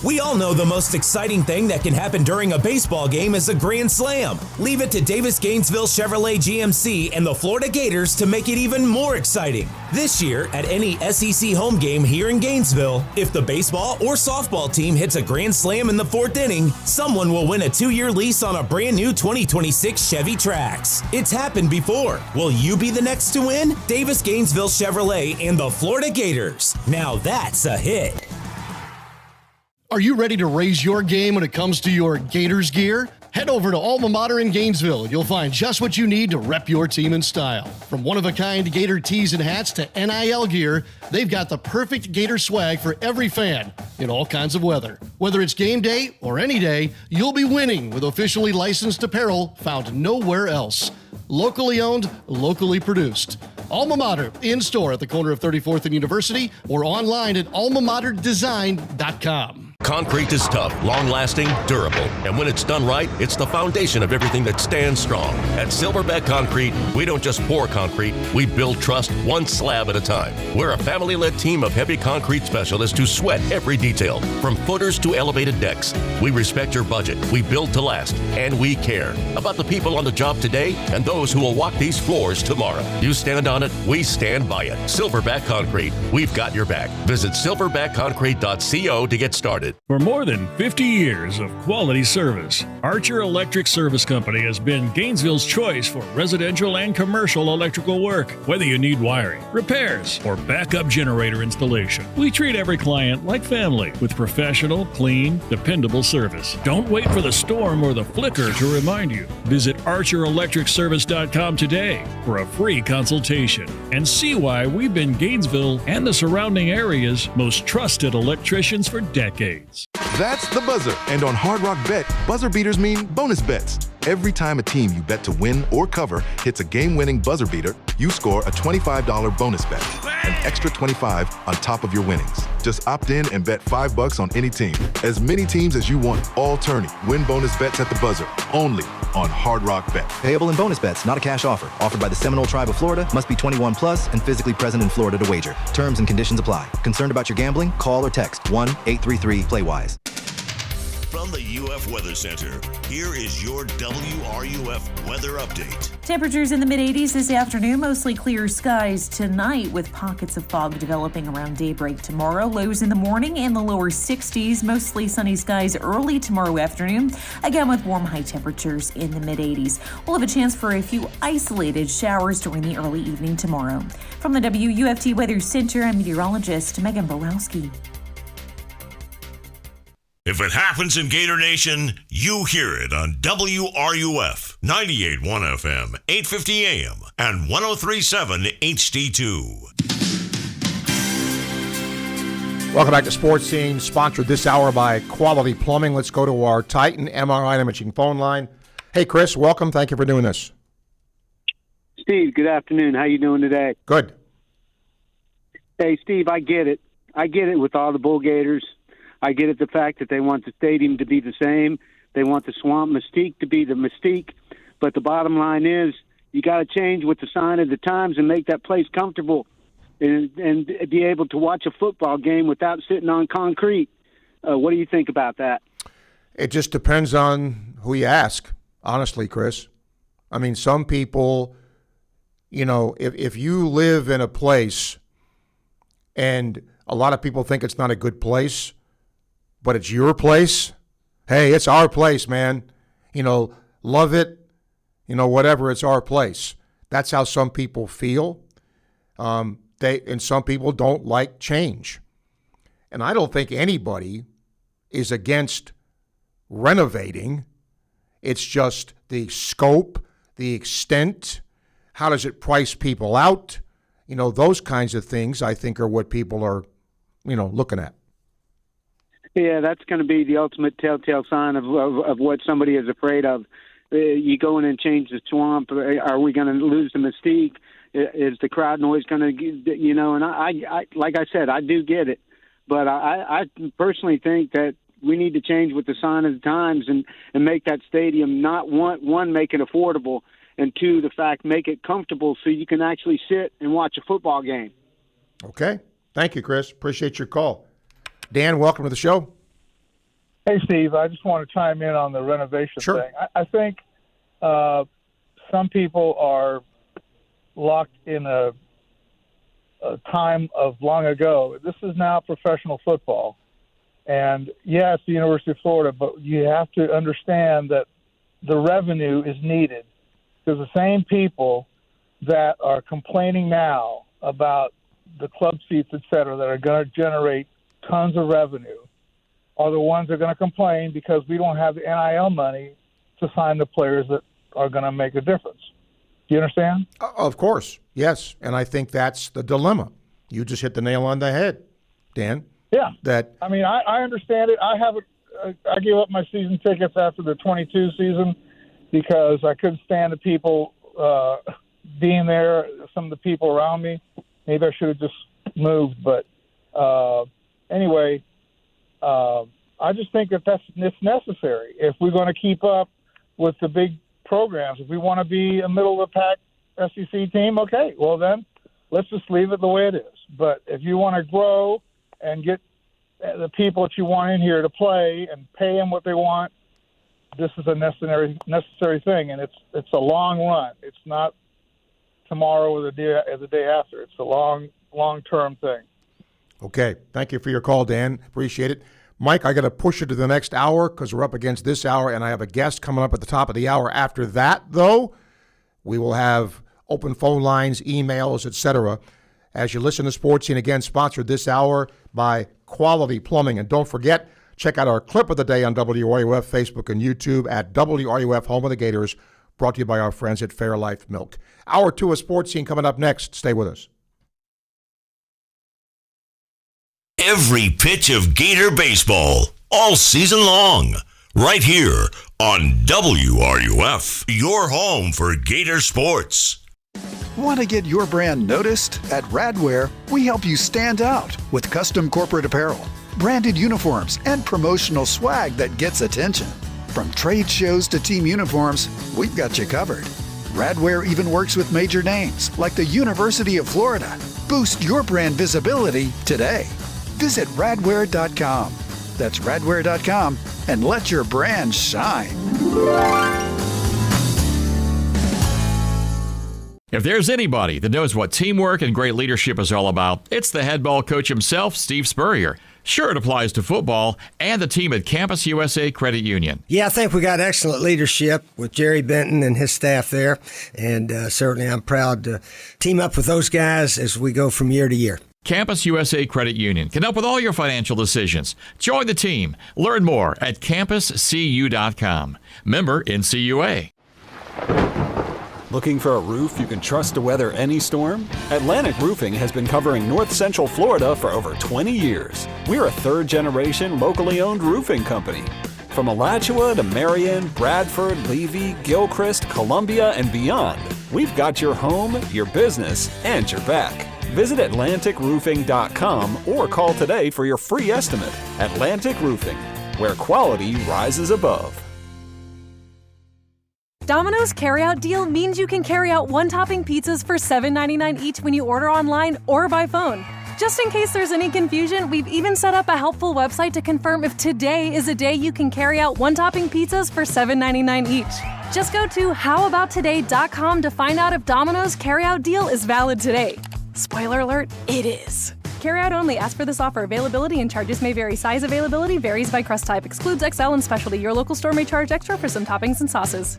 We all know the most exciting thing that can happen during a baseball game is a grand slam. Leave it to Davis Gainesville Chevrolet GMC and the Florida Gators to make it even more exciting. This year, at any SEC home game here in Gainesville, if the baseball or softball team hits a grand slam in the 4th inning, someone will win a 2-year lease on a brand new 2026 Chevy Trax. It's happened before. Will you be the next to win? Davis Gainesville Chevrolet and the Florida Gators. Now that's a hit. Are you ready to raise your game when it comes to your Gators gear? Head over to Alma Mater in Gainesville and you'll find just what you need to rep your team in style. From one-of-a-kind Gator tees and hats to NIL gear, they've got the perfect Gator swag for every fan in all kinds of weather. Whether it's game day or any day, you'll be winning with officially licensed apparel found nowhere else. Locally owned, locally produced. Alma Mater, in-store at the corner of 34th and University or online at almamaterdesign.com. Concrete is tough, long-lasting, durable, and when it's done right, it's the foundation of everything that stands strong. At Silverback Concrete, we don't just pour concrete, we build trust one slab at a time. We're a family-led team of heavy concrete specialists who sweat every detail, from footers to elevated decks. We respect your budget, we build to last, and we care about the people on the job today and those who will walk these floors tomorrow. You stand on it, we stand by it. Silverback Concrete, we've got your back. Visit silverbackconcrete.co to get started. For more than 50 years of quality service, Archer Electric Service Company has been Gainesville's choice for residential and commercial electrical work. Whether you need wiring, repairs, or backup generator installation, we treat every client like family with professional, clean, dependable service. Don't wait for the storm or the flicker to remind you. Visit ArcherElectricService.com today for a free consultation and see why we've been Gainesville and the surrounding area's most trusted electricians for decades. That's the buzzer. And on Hard Rock Bet, buzzer beaters mean bonus bets. Every time a team you bet to win or cover hits a game-winning buzzer beater, you score a $25 bonus bet, an extra $25 on top of your winnings. Just opt in and bet $5 on any team. As many teams as you want, all tourney. Win bonus bets at the buzzer, only on Hard Rock Bet. Payable in bonus bets, not a cash offer. Offered by the Seminole Tribe of Florida. Must be 21 plus and physically present in Florida to wager. Terms and conditions apply. Concerned about your gambling? Call or text 1-833-PLAY-WISE. From the UF Weather Center, here is your WRUF weather update. Temperatures in the mid-80s this afternoon, mostly clear skies tonight with pockets of fog developing around daybreak tomorrow. Lows in the morning and the lower 60s, mostly sunny skies early tomorrow afternoon, again with warm high temperatures in the mid-80s. We'll have a chance for a few isolated showers during the early evening tomorrow. From the WUFT Weather Center, I'm meteorologist Megan Borowski. If it happens in Gator Nation, you hear it on WRUF 98.1 FM, 850 AM, and 103.7 HD2. Welcome back to Sports Scene, sponsored this hour by Quality Plumbing. Let's go to our Titan MRI imaging phone line. Hey, Chris, welcome. Thank you for doing this. Steve, good afternoon. How you doing today? Good. Hey, Steve, I get it. I get it with all the Bull Gators. I get it, the fact that they want the stadium to be the same. They want the Swamp Mystique to be the Mystique. But the bottom line is you got to change with the sign of the times and make that place comfortable and be able to watch a football game without sitting on concrete. What do you think about that? It just depends on who you ask, honestly, Chris. I mean, some people, you know, if you live in a place and a lot of people think it's not a good place, but it's your place. Hey, it's our place, man. You know, love it. You know, whatever. It's our place. That's how some people feel. And some people don't like change. And I don't think anybody is against renovating. It's just the scope, the extent. How does it price people out? You know, those kinds of things I think are what people are, you know, looking at. Yeah, that's going to be the ultimate telltale sign of what somebody is afraid of. You go in and change the swamp. Are we going to lose the mystique? Is the crowd noise going to, you know? And I like I said, I do get it, but I personally think that we need to change with the sign of the times and make that stadium not one make it affordable, and two, the fact make it comfortable so you can actually sit and watch a football game. Okay, thank you, Chris. Appreciate your call. Dan, welcome to the show. Hey, Steve, I just want to chime in on the renovation thing. I think some people are locked in a time of long ago. This is now professional football. And, yeah, it's the University of Florida, but you have to understand that the revenue is needed. Because the same people that are complaining now about the club seats, et cetera, that are going to generate tons of revenue are the ones that are going to complain because we don't have the NIL money to sign the players that are going to make a difference. Do you understand? Of course, yes. And I think that's the dilemma. You just hit the nail on the head, Dan. Yeah. I mean, I understand it. I gave up my season tickets after the 22 season because I couldn't stand the people being there, some of the people around me. Maybe I should have just moved. But anyway, I just think that it's necessary. If we're going to keep up with the big programs, if we want to be a middle-of-the-pack SEC team, okay, well then let's just leave it the way it is. But if you want to grow and get the people that you want in here to play and pay them what they want, this is a necessary thing, and it's a long run. It's not tomorrow or the day after. It's a long-term thing. Okay. Thank you for your call, Dan. Appreciate it. Mike, I got to push it to the next hour because we're up against this hour, and I have a guest coming up at the top of the hour. After that, though, we will have open phone lines, emails, etc. As you listen to Sports Scene, again, sponsored this hour by Quality Plumbing. And don't forget, check out our clip of the day on WRUF, Facebook, and YouTube at WRUF Home of the Gators, brought to you by our friends at Fairlife Milk. Hour 2 of Sports Scene coming up next. Stay with us. Every pitch of Gator baseball, all season long, right here on WRUF, your home for Gator sports. Want to get your brand noticed? At Radware, we help you stand out with custom corporate apparel, branded uniforms, and promotional swag that gets attention. From trade shows to team uniforms, we've got you covered. Radware even works with major names like the University of Florida. Boost your brand visibility today. Visit radware.com. That's radware.com and let your brand shine. If there's anybody that knows what teamwork and great leadership is all about, it's the head ball coach himself, Steve Spurrier. Sure, it applies to football and the team at Campus USA Credit Union. Yeah, I think we got excellent leadership with Jerry Benton and his staff there, and certainly I'm proud to team up with those guys as we go from year to year. Campus USA Credit Union can help with all your financial decisions. Join the team. Learn more at campuscu.com. Member NCUA. Looking for a roof you can trust to weather any storm? Atlantic Roofing has been covering North Central Florida for over 20 years. We're a third-generation, locally owned roofing company. From Alachua to Marion, Bradford, Levy, Gilchrist, Columbia, and beyond, we've got your home, your business, and your back. Visit AtlanticRoofing.com or call today for your free estimate. Atlantic Roofing, where quality rises above. Domino's carryout deal means you can carry out one-topping pizzas for $7.99 each when you order online or by phone. Just in case there's any confusion, we've even set up a helpful website to confirm if today is a day you can carry out one-topping pizzas for $7.99 each. Just go to howaboutoday.com to find out if Domino's carryout deal is valid today. Spoiler alert, it is. Carryout only. Ask for this offer. Availability and charges may vary. Size availability varies by crust type. Excludes XL and specialty. Your local store may charge extra for some toppings and sauces.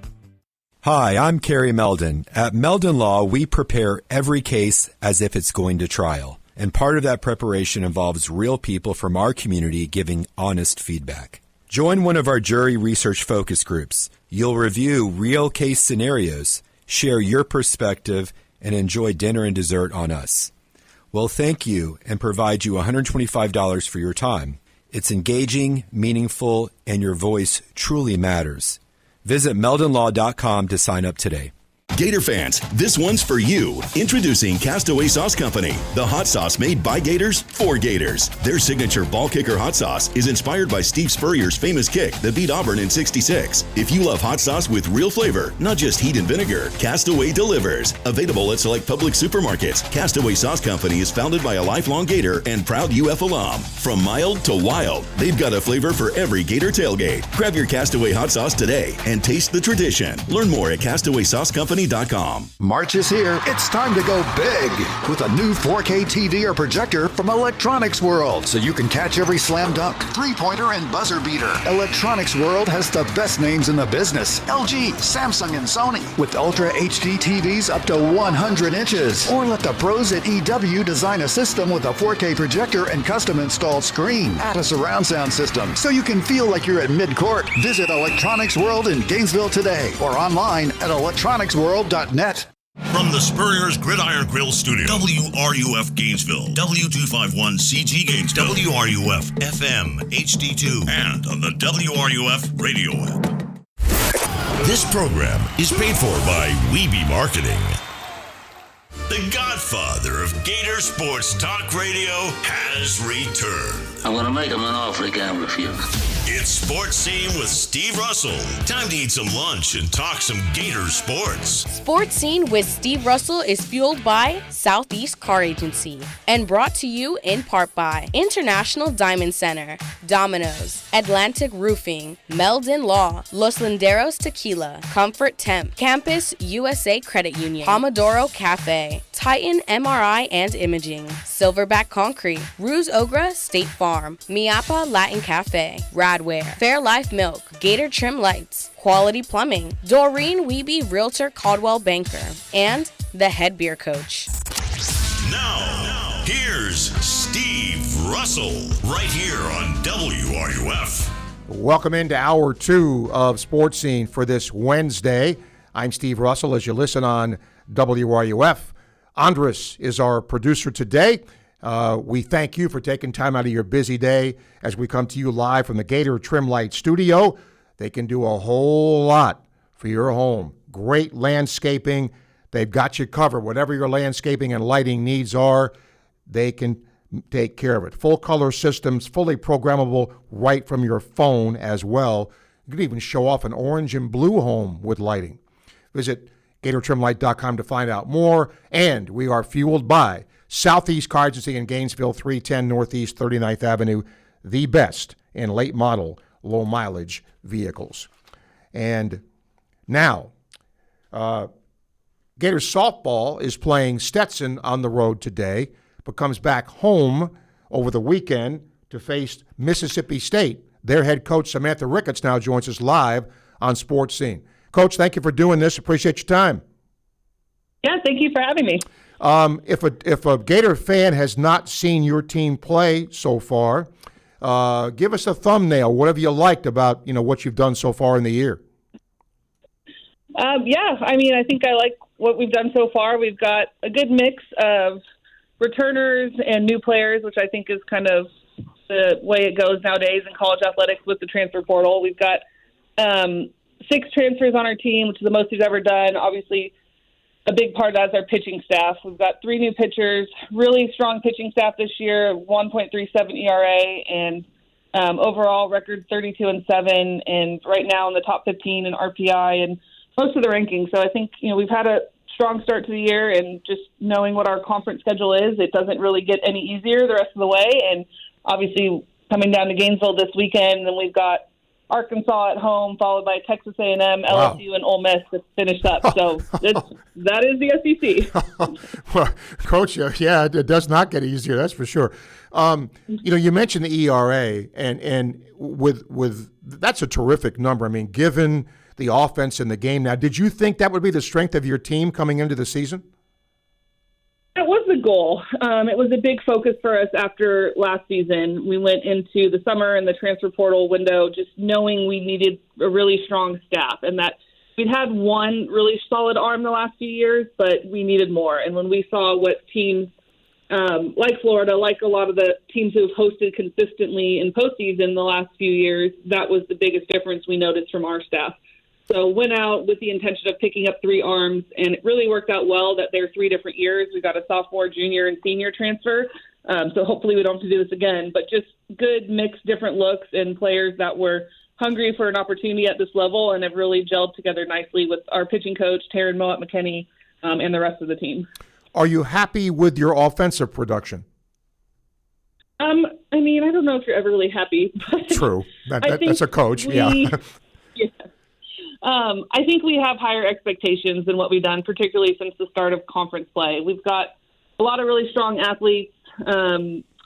Hi, I'm Kerry Meldon. At Meldon Law, we prepare every case as if it's going to trial. And part of that preparation involves real people from our community giving honest feedback. Join one of our jury research focus groups. You'll review real case scenarios, share your perspective, and enjoy dinner and dessert on us. We'll thank you and provide you $125 for your time. It's engaging, meaningful, and your voice truly matters. Visit meldonlaw.com to sign up today. Gator fans, this one's for you. Introducing Castaway Sauce Company, the hot sauce made by Gators for Gators. Their signature ball kicker hot sauce is inspired by Steve Spurrier's famous kick that beat Auburn in '66. If you love hot sauce with real flavor, not just heat and vinegar, Castaway delivers. Available at select public supermarkets, Castaway Sauce Company is founded by a lifelong Gator and proud UF alum. From mild to wild, they've got a flavor for every Gator tailgate. Grab your Castaway hot sauce today and taste the tradition. Learn more at CastawaySauceCompany.com. March is here. It's time to go big with a new 4K TV or projector from Electronics World, so you can catch every slam dunk, three-pointer, and buzzer beater. Electronics World has the best names in the business: LG, Samsung, and Sony, with Ultra HD TVs up to 100 inches. Or let the pros at EW design a system with a 4K projector and custom installed screen. Add a surround sound system so you can feel like you're at mid-court. Visit Electronics World in Gainesville today or online at electronicsworld.net. From the Spurrier's Gridiron Grill Studio, WRUF Gainesville, W251CG Gainesville, WRUF FM HD2, and on the WRUF radio app. This program is paid for by Weeby Marketing. The godfather of Gator Sports Talk Radio has returned. I'm going to make him an offer he can't refuse. It's Sports Scene with Steve Russell. Time to eat some lunch and talk some Gator sports. Sports Scene with Steve Russell is fueled by Southeast Car Agency and brought to you in part by International Diamond Center, Domino's, Atlantic Roofing, Meldon Law, Los Linderos Tequila, Comfort Temp, Campus USA Credit Union, Pomodoro Cafe, Titan MRI and Imaging, Silverback Concrete, Ruse Ogra State Farm, Miapa Latin Cafe, Radware, Fairlife Milk, Gator Trim Lights, Quality Plumbing, Doreen Wiebe Realtor Caldwell Banker, and the Head Beer Coach. Now, here's Steve Russell, right here on WRUF. Welcome into Hour 2 of Sports Scene for this Wednesday. I'm Steve Russell as you listen on WRUF. Andres is our producer today. We thank you for taking time out of your busy day as we come to you live from the Gator Trim Light Studio. They can do a whole lot for your home. Great landscaping. They've got you covered. Whatever your landscaping and lighting needs are, they can take care of it. Full color systems, fully programmable right from your phone as well. You can even show off an orange and blue home with lighting. Visit GatorTrimLight.com to find out more. And we are fueled by Southeast Car Agency in Gainesville, 310 Northeast 39th Avenue, the best in late model, low mileage vehicles. And now, Gators Softball is playing Stetson on the road today, but comes back home over the weekend to face Mississippi State. Their head coach, Samantha Ricketts, now joins us live on Sports Scene. Coach, thank you for doing this. Appreciate your time. Yeah, thank you for having me. If a Gator fan has not seen your team play so far, give us a thumbnail. What have you liked about what you've done so far in the year? I think I like what we've done so far. We've got a good mix of returners and new players, which I think is kind of the way it goes nowadays in college athletics with the transfer portal. We've got 6 transfers on our team, which is the most we've ever done. Obviously, a big part of that is our pitching staff. We've got 3 new pitchers, really strong pitching staff this year, 1.37 ERA, and overall record 32-7, and right now in the top 15 in RPI and most of the rankings. So I think we've had a strong start to the year, and just knowing what our conference schedule is, it doesn't really get any easier the rest of the way. And obviously coming down to Gainesville this weekend, and then we've got Arkansas at home, followed by Texas A&M, LSU, and Ole Miss to finish up. So that is the SEC. Well, Coach, yeah, it does not get easier, that's for sure. You mentioned the ERA, and with that's a terrific number. I mean, given the offense in the game now, did you think that would be the strength of your team coming into the season? That was the goal. It was a big focus for us after last season. We went into the summer and the transfer portal window just knowing we needed a really strong staff, and that we'd had one really solid arm the last few years, but we needed more. And when we saw what teams like Florida, like a lot of the teams who have hosted consistently in postseason the last few years, that was the biggest difference we noticed from our staff. So went out with the intention of picking up 3 arms, and it really worked out well that they're 3 different years. We got a sophomore, junior, and senior transfer. So hopefully we don't have to do this again. But just good mixed different looks and players that were hungry for an opportunity at this level and have really gelled together nicely with our pitching coach, Taryn Moat McKinney, and the rest of the team. Are you happy with your offensive production? I mean, I don't know if you're ever really happy. But True. That's a coach, yeah. Yeah. I think we have higher expectations than what we've done, particularly since the start of conference play. We've got a lot of really strong athletes.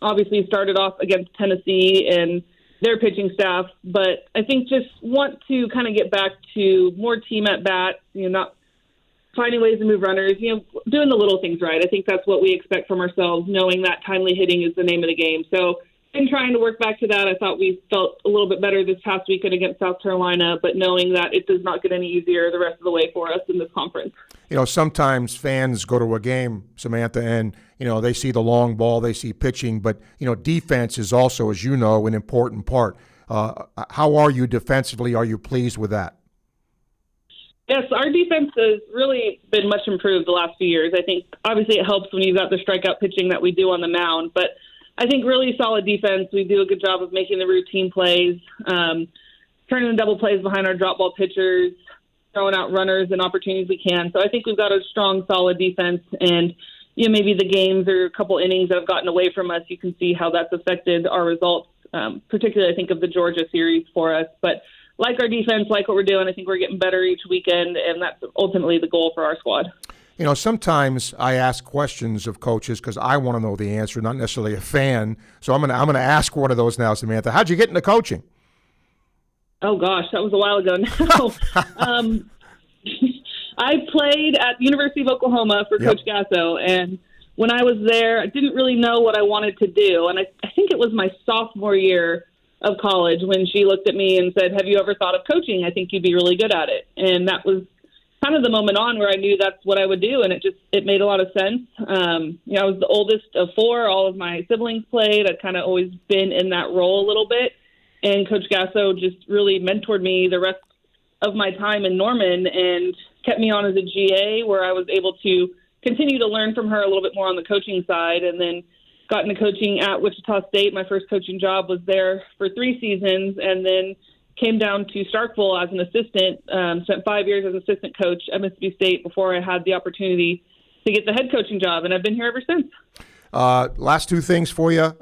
Obviously started off against Tennessee and their pitching staff, but I think just want to kind of get back to more team at bats, not finding ways to move runners, doing the little things right. I think that's what we expect from ourselves, knowing that timely hitting is the name of the game. So been trying to work back to that. I thought we felt a little bit better this past weekend against South Carolina, but knowing that it does not get any easier the rest of the way for us in this conference. Sometimes fans go to a game, Samantha, and, they see the long ball, they see pitching, but, defense is also, as you know, an important part. How are you defensively? Are you pleased with that? Yes, our defense has really been much improved the last few years. I think obviously it helps when you've got the strikeout pitching that we do on the mound, but I think really solid defense. We do a good job of making the routine plays, turning the double plays behind our drop ball pitchers, throwing out runners and opportunities we can. So I think we've got a strong, solid defense, and maybe the games or a couple innings that have gotten away from us, you can see how that's affected our results, particularly I think of the Georgia series for us. But like our defense, like what we're doing, I think we're getting better each weekend, and that's ultimately the goal for our squad. Sometimes I ask questions of coaches because I want to know the answer, not necessarily a fan. So I'm gonna ask one of those now, Samantha. How'd you get into coaching? Oh gosh, that was a while ago now. I played at the University of Oklahoma for Coach Gasso, and when I was there, I didn't really know what I wanted to do. And I think it was my sophomore year of college when she looked at me and said, "Have you ever thought of coaching? I think you'd be really good at it." And that was kind of the moment on where I knew that's what I would do, and it made a lot of sense. I was the oldest of 4. All of my siblings played. I'd kind of always been in that role a little bit, and Coach Gasso just really mentored me the rest of my time in Norman and kept me on as a GA, where I was able to continue to learn from her a little bit more on the coaching side, and then got into coaching at Wichita State. My first coaching job was there for 3 seasons, and then came down to Starkville as an assistant, spent 5 years as an assistant coach at Mississippi State before I had the opportunity to get the head coaching job, and I've been here ever since. Last 2 things for you.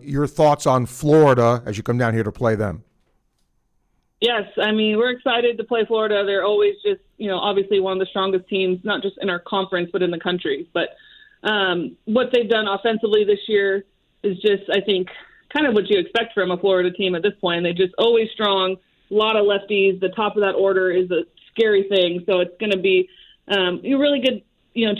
Your thoughts on Florida as you come down here to play them. Yes, I mean, we're excited to play Florida. They're always just, obviously one of the strongest teams, not just in our conference, but in the country. But what they've done offensively this year is just, I think, kind of what you expect from a Florida team at this point. They're just always strong, a lot of lefties. The top of that order is a scary thing. So it's going to be a really good,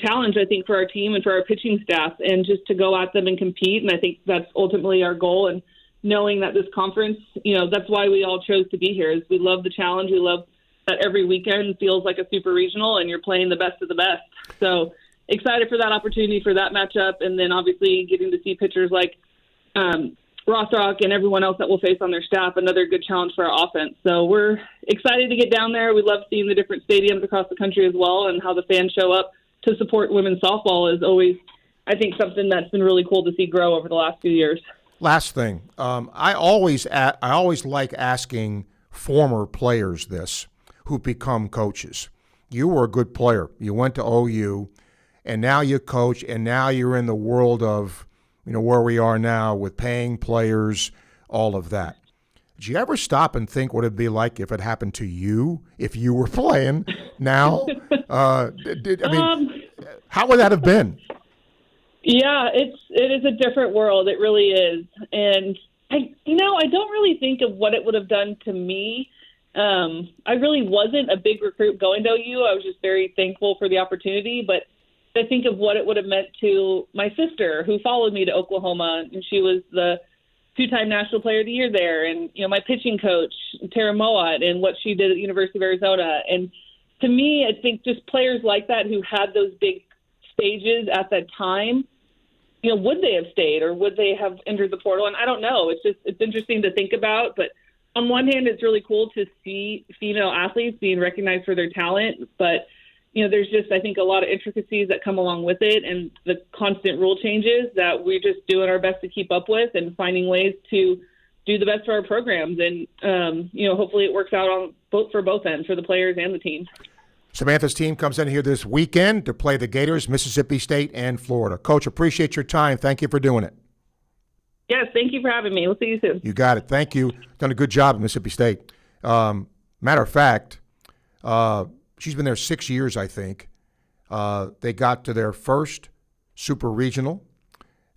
challenge, I think, for our team and for our pitching staff, and just to go at them and compete. And I think that's ultimately our goal. And knowing that this conference, that's why we all chose to be here, is we love the challenge. We love that every weekend feels like a super regional and you're playing the best of the best. So excited for that opportunity, for that matchup. And then obviously getting to see pitchers like Rothrock and everyone else that we'll face on their staff, another good challenge for our offense. So we're excited to get down there. We love seeing the different stadiums across the country as well, and how the fans show up to support women's softball is always, I think, something that's been really cool to see grow over the last few years. Last thing, I always like asking former players this, who become coaches. You were a good player. You went to OU, and now you coach, and now you're in the world of, where we are now with paying players, all of that. Did you ever stop and think what it'd be like if it happened to you, if you were playing now? How would that have been? Yeah, it is a different world. It really is. And I don't really think of what it would have done to me. I really wasn't a big recruit going to OU. I was just very thankful for the opportunity. But I think of what it would have meant to my sister, who followed me to Oklahoma, and she was the 2-time National Player of the Year there. And, my pitching coach, Tara Moat, and what she did at the University of Arizona. And to me, I think just players like that who had those big stages at that time, would they have stayed or would they have entered the portal? And I don't know. It's interesting to think about, but on one hand, it's really cool to see female athletes being recognized for their talent, but there's just, I think, a lot of intricacies that come along with it and the constant rule changes that we're just doing our best to keep up with and finding ways to do the best for our programs. And, hopefully it works out for both ends, for the players and the team. Samantha's team comes in here this weekend to play the Gators, Mississippi State, and Florida. Coach, appreciate your time. Thank you for doing it. Yes, thank you for having me. We'll see you soon. You got it. Thank you. Done a good job at Mississippi State. Matter of fact, she's been there 6 years, I think. They got to their first super regional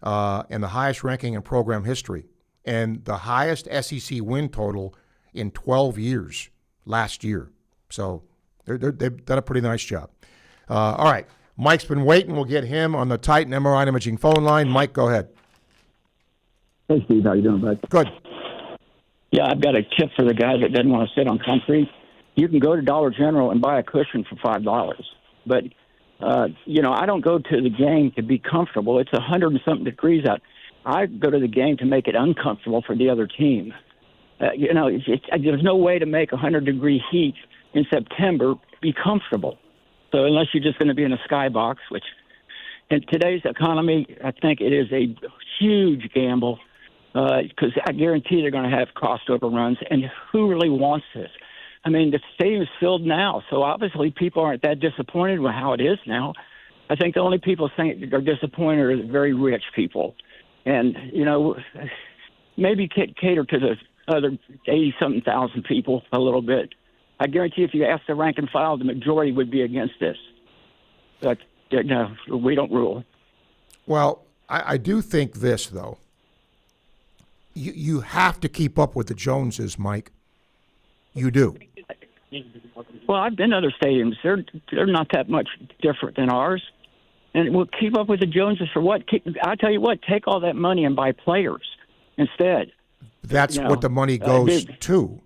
and the highest ranking in program history and the highest SEC win total in 12 years last year. So they've done a pretty nice job. All right. Mike's been waiting. We'll get him on the Titan MRI Imaging phone line. Mike, go ahead. Hey, Steve. How you doing, bud? Good. Yeah, I've got a tip for the guy that doesn't want to sit on concrete. You can go to Dollar General and buy a cushion for $5. But, I don't go to the game to be comfortable. It's 100 and something degrees out. I go to the game to make it uncomfortable for the other team. There's no way to make 100-degree heat in September be comfortable. So unless you're just going to be in a skybox, which in today's economy, I think it is a huge gamble because I guarantee they're going to have cost overruns. And who really wants this? I mean, the stadium's filled now, so obviously people aren't that disappointed with how it is now. I think the only people think are disappointed are the very rich people. And, maybe cater to the other 80-something thousand people a little bit. I guarantee if you ask the rank and file, the majority would be against this. But, no, we don't rule. Well, I do think this, though. You have to keep up with the Joneses, Mike. You do. Well, I've been to other stadiums. They're not that much different than ours. And we'll keep up with the Joneses for what? I'll tell you what, take all that money and buy players instead. That's what the money goes to.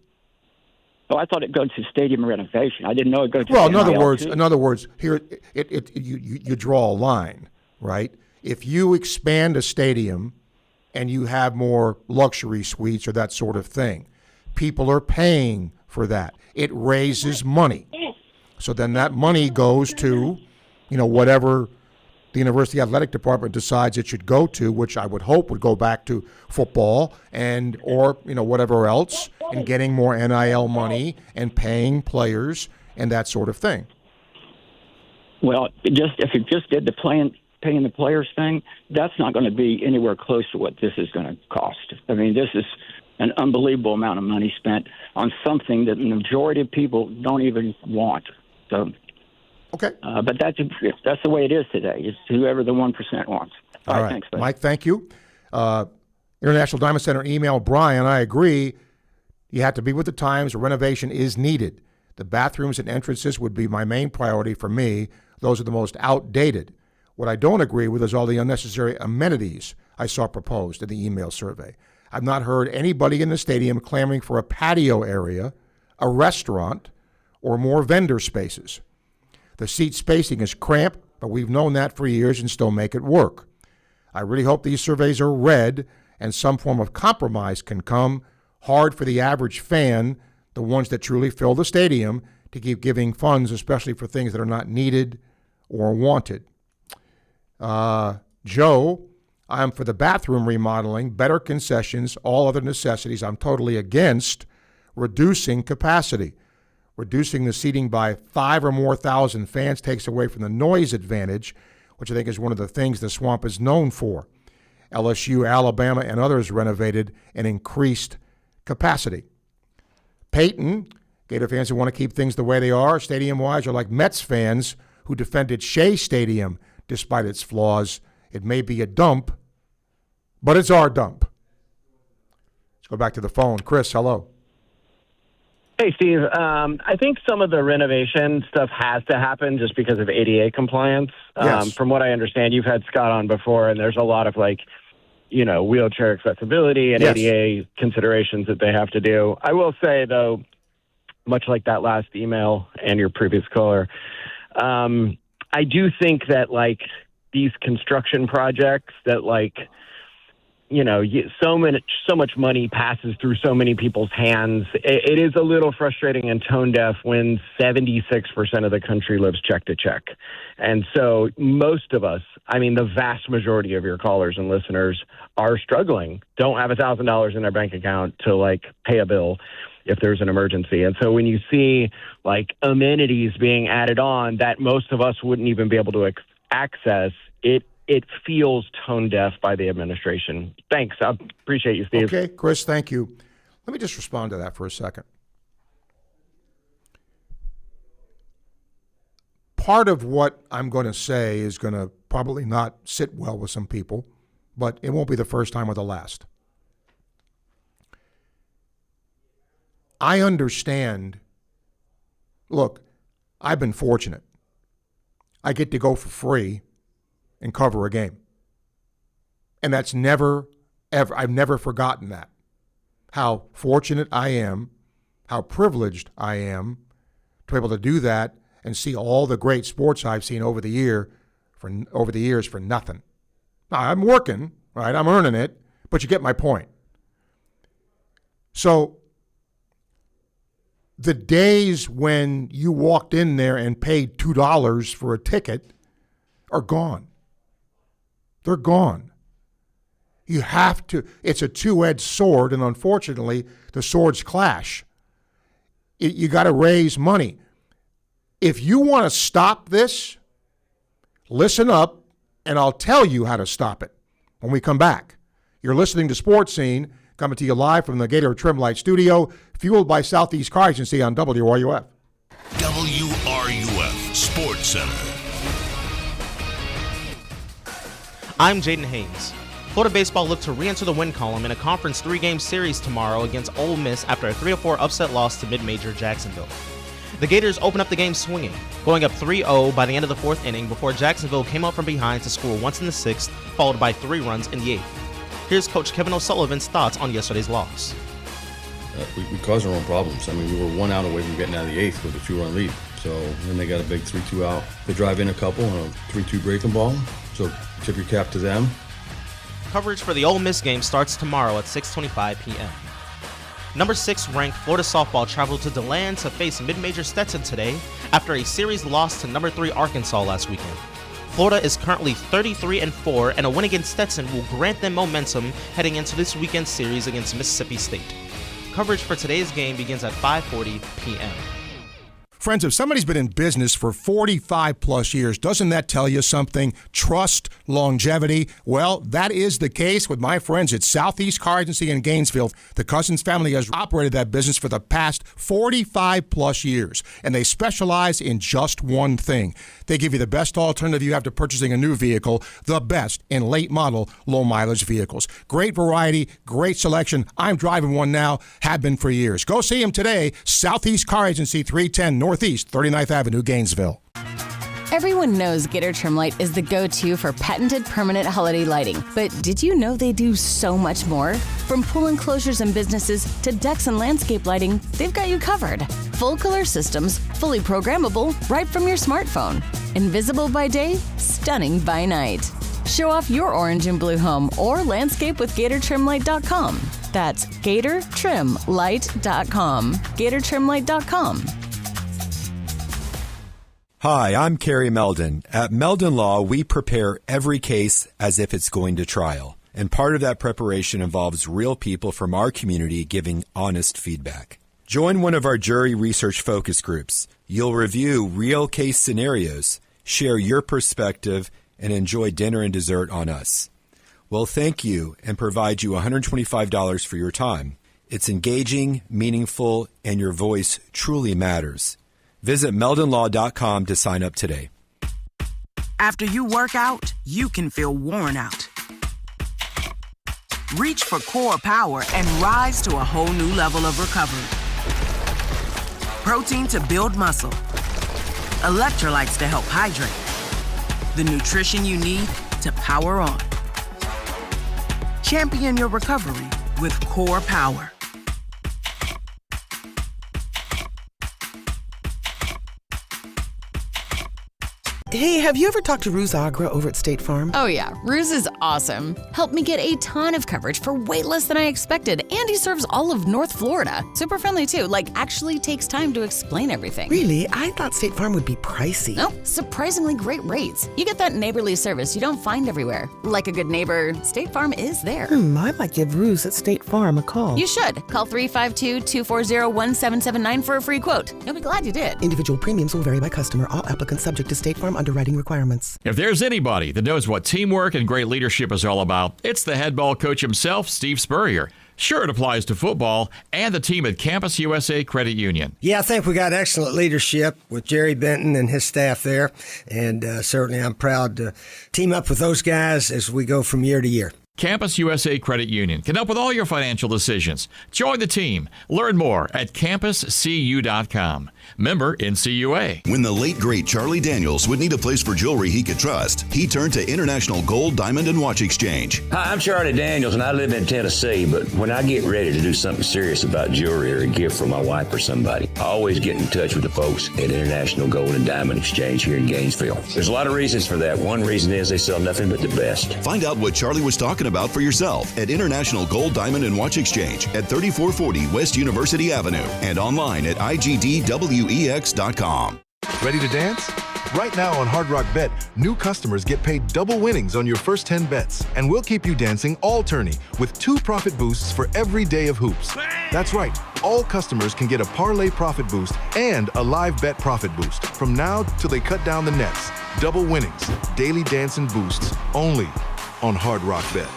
Oh, I thought it goes to stadium renovation. I didn't know it goes to Well, in other words, here you draw a line, right? If you expand a stadium and you have more luxury suites or that sort of thing, people are paying for that. It raises money. So then that money goes to, whatever the University Athletic Department decides it should go to, which I would hope would go back to football or whatever else, and getting more NIL money and paying players and that sort of thing. Well, if you just did the paying the players thing, that's not going to be anywhere close to what this is going to cost. I mean, this is an unbelievable amount of money spent on something that the majority of people don't even want. So, okay, but that's the way it is today. It's whoever the 1% wants. All right, thanks, buddy. Mike. Thank you. International Diamond Center email Brian. I agree. You have to be with the times. A renovation is needed. The bathrooms and entrances would be my main priority for me. Those are the most outdated. What I don't agree with is all the unnecessary amenities I saw proposed in the email survey. I've not heard anybody in the stadium clamoring for a patio area, a restaurant, or more vendor spaces. The seat spacing is cramped, but we've known that for years and still make it work. I really hope these surveys are read and some form of compromise can come. Hard for the average fan, the ones that truly fill the stadium, to keep giving funds, especially for things that are not needed or wanted. Joe, I'm for the bathroom remodeling, better concessions, all other necessities. I'm totally against reducing capacity. Reducing the seating by 5 or more thousand fans takes away from the noise advantage, which I think is one of the things the Swamp is known for. LSU, Alabama, and others renovated and increased capacity. Peyton, Gator fans who want to keep things the way they are, stadium-wise, are like Mets fans who defended Shea Stadium despite its flaws. It may be a dump, but it's our dump. Let's go back to the phone. Chris, hello. Hey, Steve. I think some of the renovation stuff has to happen just because of ADA compliance. Yes. From what I understand, you've had Scott on before, and there's a lot of, wheelchair accessibility and Yes. ADA considerations that they have to do. I will say, though, much like that last email and your previous caller, I do think that, these construction projects that, so much money passes through so many people's hands. It is a little frustrating and tone deaf when 76% of the country lives check to check. And so most of us, the vast majority of your callers and listeners are struggling, don't have $1,000 in their bank account to pay a bill if there's an emergency. And so when you see amenities being added on that most of us wouldn't even be able to access, it feels tone deaf by the administration. Thanks. I appreciate you, Steve. Okay, Chris, thank you. Let me just respond to that for a second. Part of what I'm going to say is going to probably not sit well with some people, but it won't be the first time or the last. I understand. Look, I've been fortunate. I get to go for free and cover a game. And that's never, ever, I've never forgotten that. How fortunate I am, how privileged I am to be able to do that and see all the great sports I've seen over the years for nothing. Now, I'm working, right? I'm earning it, but you get my point. So the days when you walked in there and paid $2 for a ticket are gone. They're gone. You have to, it's a two-edged sword, and unfortunately, the swords clash. You got to raise money. If you want to stop this, listen up, and I'll tell you how to stop it when we come back. You're listening to Sports Scene, coming to you live from the Gator Trim Light Studio, fueled by Southeast Car Agency on WRUF. WRUF Sports Center. I'm Jaden Haynes. Florida baseball looked to re-enter the win column in a conference 3-game series tomorrow against Ole Miss after a 3-4 upset loss to mid-major Jacksonville. The Gators opened up the game swinging, going up 3-0 by the end of the 4th inning before Jacksonville came up from behind to score once in the 6th, followed by 3 runs in the 8th. Here's Coach Kevin O'Sullivan's thoughts on yesterday's loss. We caused our own problems. We were 1 out away from getting out of the 8th with a 2-run lead. So then they got a big 3-2 out. They drive in a couple and a 3-2 breaking ball. So tip your cap to them. Coverage for the Ole Miss game starts tomorrow at 6:25 p.m. Number 6 ranked Florida softball traveled to DeLand to face mid-major Stetson today after a series loss to number 3 Arkansas last weekend. Florida is currently 33-4, and a win against Stetson will grant them momentum heading into this weekend's series against Mississippi State. Coverage for today's game begins at 5:40 p.m. Friends, if somebody's been in business for 45 plus years, doesn't that tell you something? Trust, longevity. Well, that is the case with my friends at Southeast Car Agency in Gainesville. The Cousins family has operated that business for the past 45 plus years, and they specialize in just one thing. They give you the best alternative you have to purchasing a new vehicle, the best in late model, low mileage vehicles. Great variety, great selection. I'm driving one now, have been for years. Go see them today, Southeast Car Agency, 310 Northeast 39th Avenue, Gainesville. Everyone knows Gator Trim Light is the go-to for patented permanent holiday lighting. But did you know they do so much more? From pool enclosures and businesses to decks and landscape lighting, they've got you covered. Full color systems, fully programmable, right from your smartphone. Invisible by day, stunning by night. Show off your orange and blue home or landscape with GatorTrimLight.com. That's GatorTrimLight.com. GatorTrimLight.com. Hi, I'm Kerry Meldon. At Meldon Law, we prepare every case as if it's going to trial. And part of that preparation involves real people from our community giving honest feedback. Join one of our jury research focus groups. You'll review real case scenarios, share your perspective, and enjoy dinner and dessert on us. We'll thank you and provide you $125 for your time. It's engaging, meaningful, and your voice truly matters. Visit meldonlaw.com to sign up today. After you work out, you can feel worn out. Reach for Core Power and rise to a whole new level of recovery. Protein to build muscle. Electrolytes to help hydrate. The nutrition you need to power on. Champion your recovery with Core Power. Hey, have you ever talked to Ruse Agra over at State Farm? Oh yeah, Ruse is awesome. Helped me get a ton of coverage for way less than I expected, and he serves all of North Florida. Super friendly too, actually takes time to explain everything. Really? I thought State Farm would be pricey. Nope, surprisingly great rates. You get that neighborly service you don't find everywhere. Like a good neighbor, State Farm is there. I might give Ruse at State Farm a call. You should. Call 352-240-1779 for a free quote. You'll be glad you did. Individual premiums will vary by customer. All applicants subject to State Farm underwriting requirements. If there's anybody that knows what teamwork and great leadership is all about, it's the head ball coach himself, Steve Spurrier. Sure, it applies to football and the team at Campus USA Credit Union. Yeah, I think we got excellent leadership with Jerry Benton and his staff there, and certainly I'm proud to team up with those guys as we go from year to year. Campus USA Credit Union can help with all your financial decisions. Join the team. Learn more at campuscu.com. Member NCUA. When the late, great Charlie Daniels would need a place for jewelry he could trust, he turned to International Gold, Diamond, and Watch Exchange. Hi, I'm Charlie Daniels, and I live in Tennessee, but when I get ready to do something serious about jewelry or a gift for my wife or somebody, I always get in touch with the folks at International Gold and Diamond Exchange here in Gainesville. There's a lot of reasons for that. One reason is they sell nothing but the best. Find out what Charlie was talking about for yourself at International Gold, Diamond, and Watch Exchange at 3440 West University Avenue and online at igdwex.com. Ready to dance? Right now on Hard Rock Bet, new customers get paid double winnings on your first 10 bets, and we'll keep you dancing all tourney with 2 profit boosts for every day of hoops. That's right, all customers can get a parlay profit boost and a live bet profit boost from now till they cut down the nets. Double winnings, daily dancing boosts, only on Hard Rock Bet.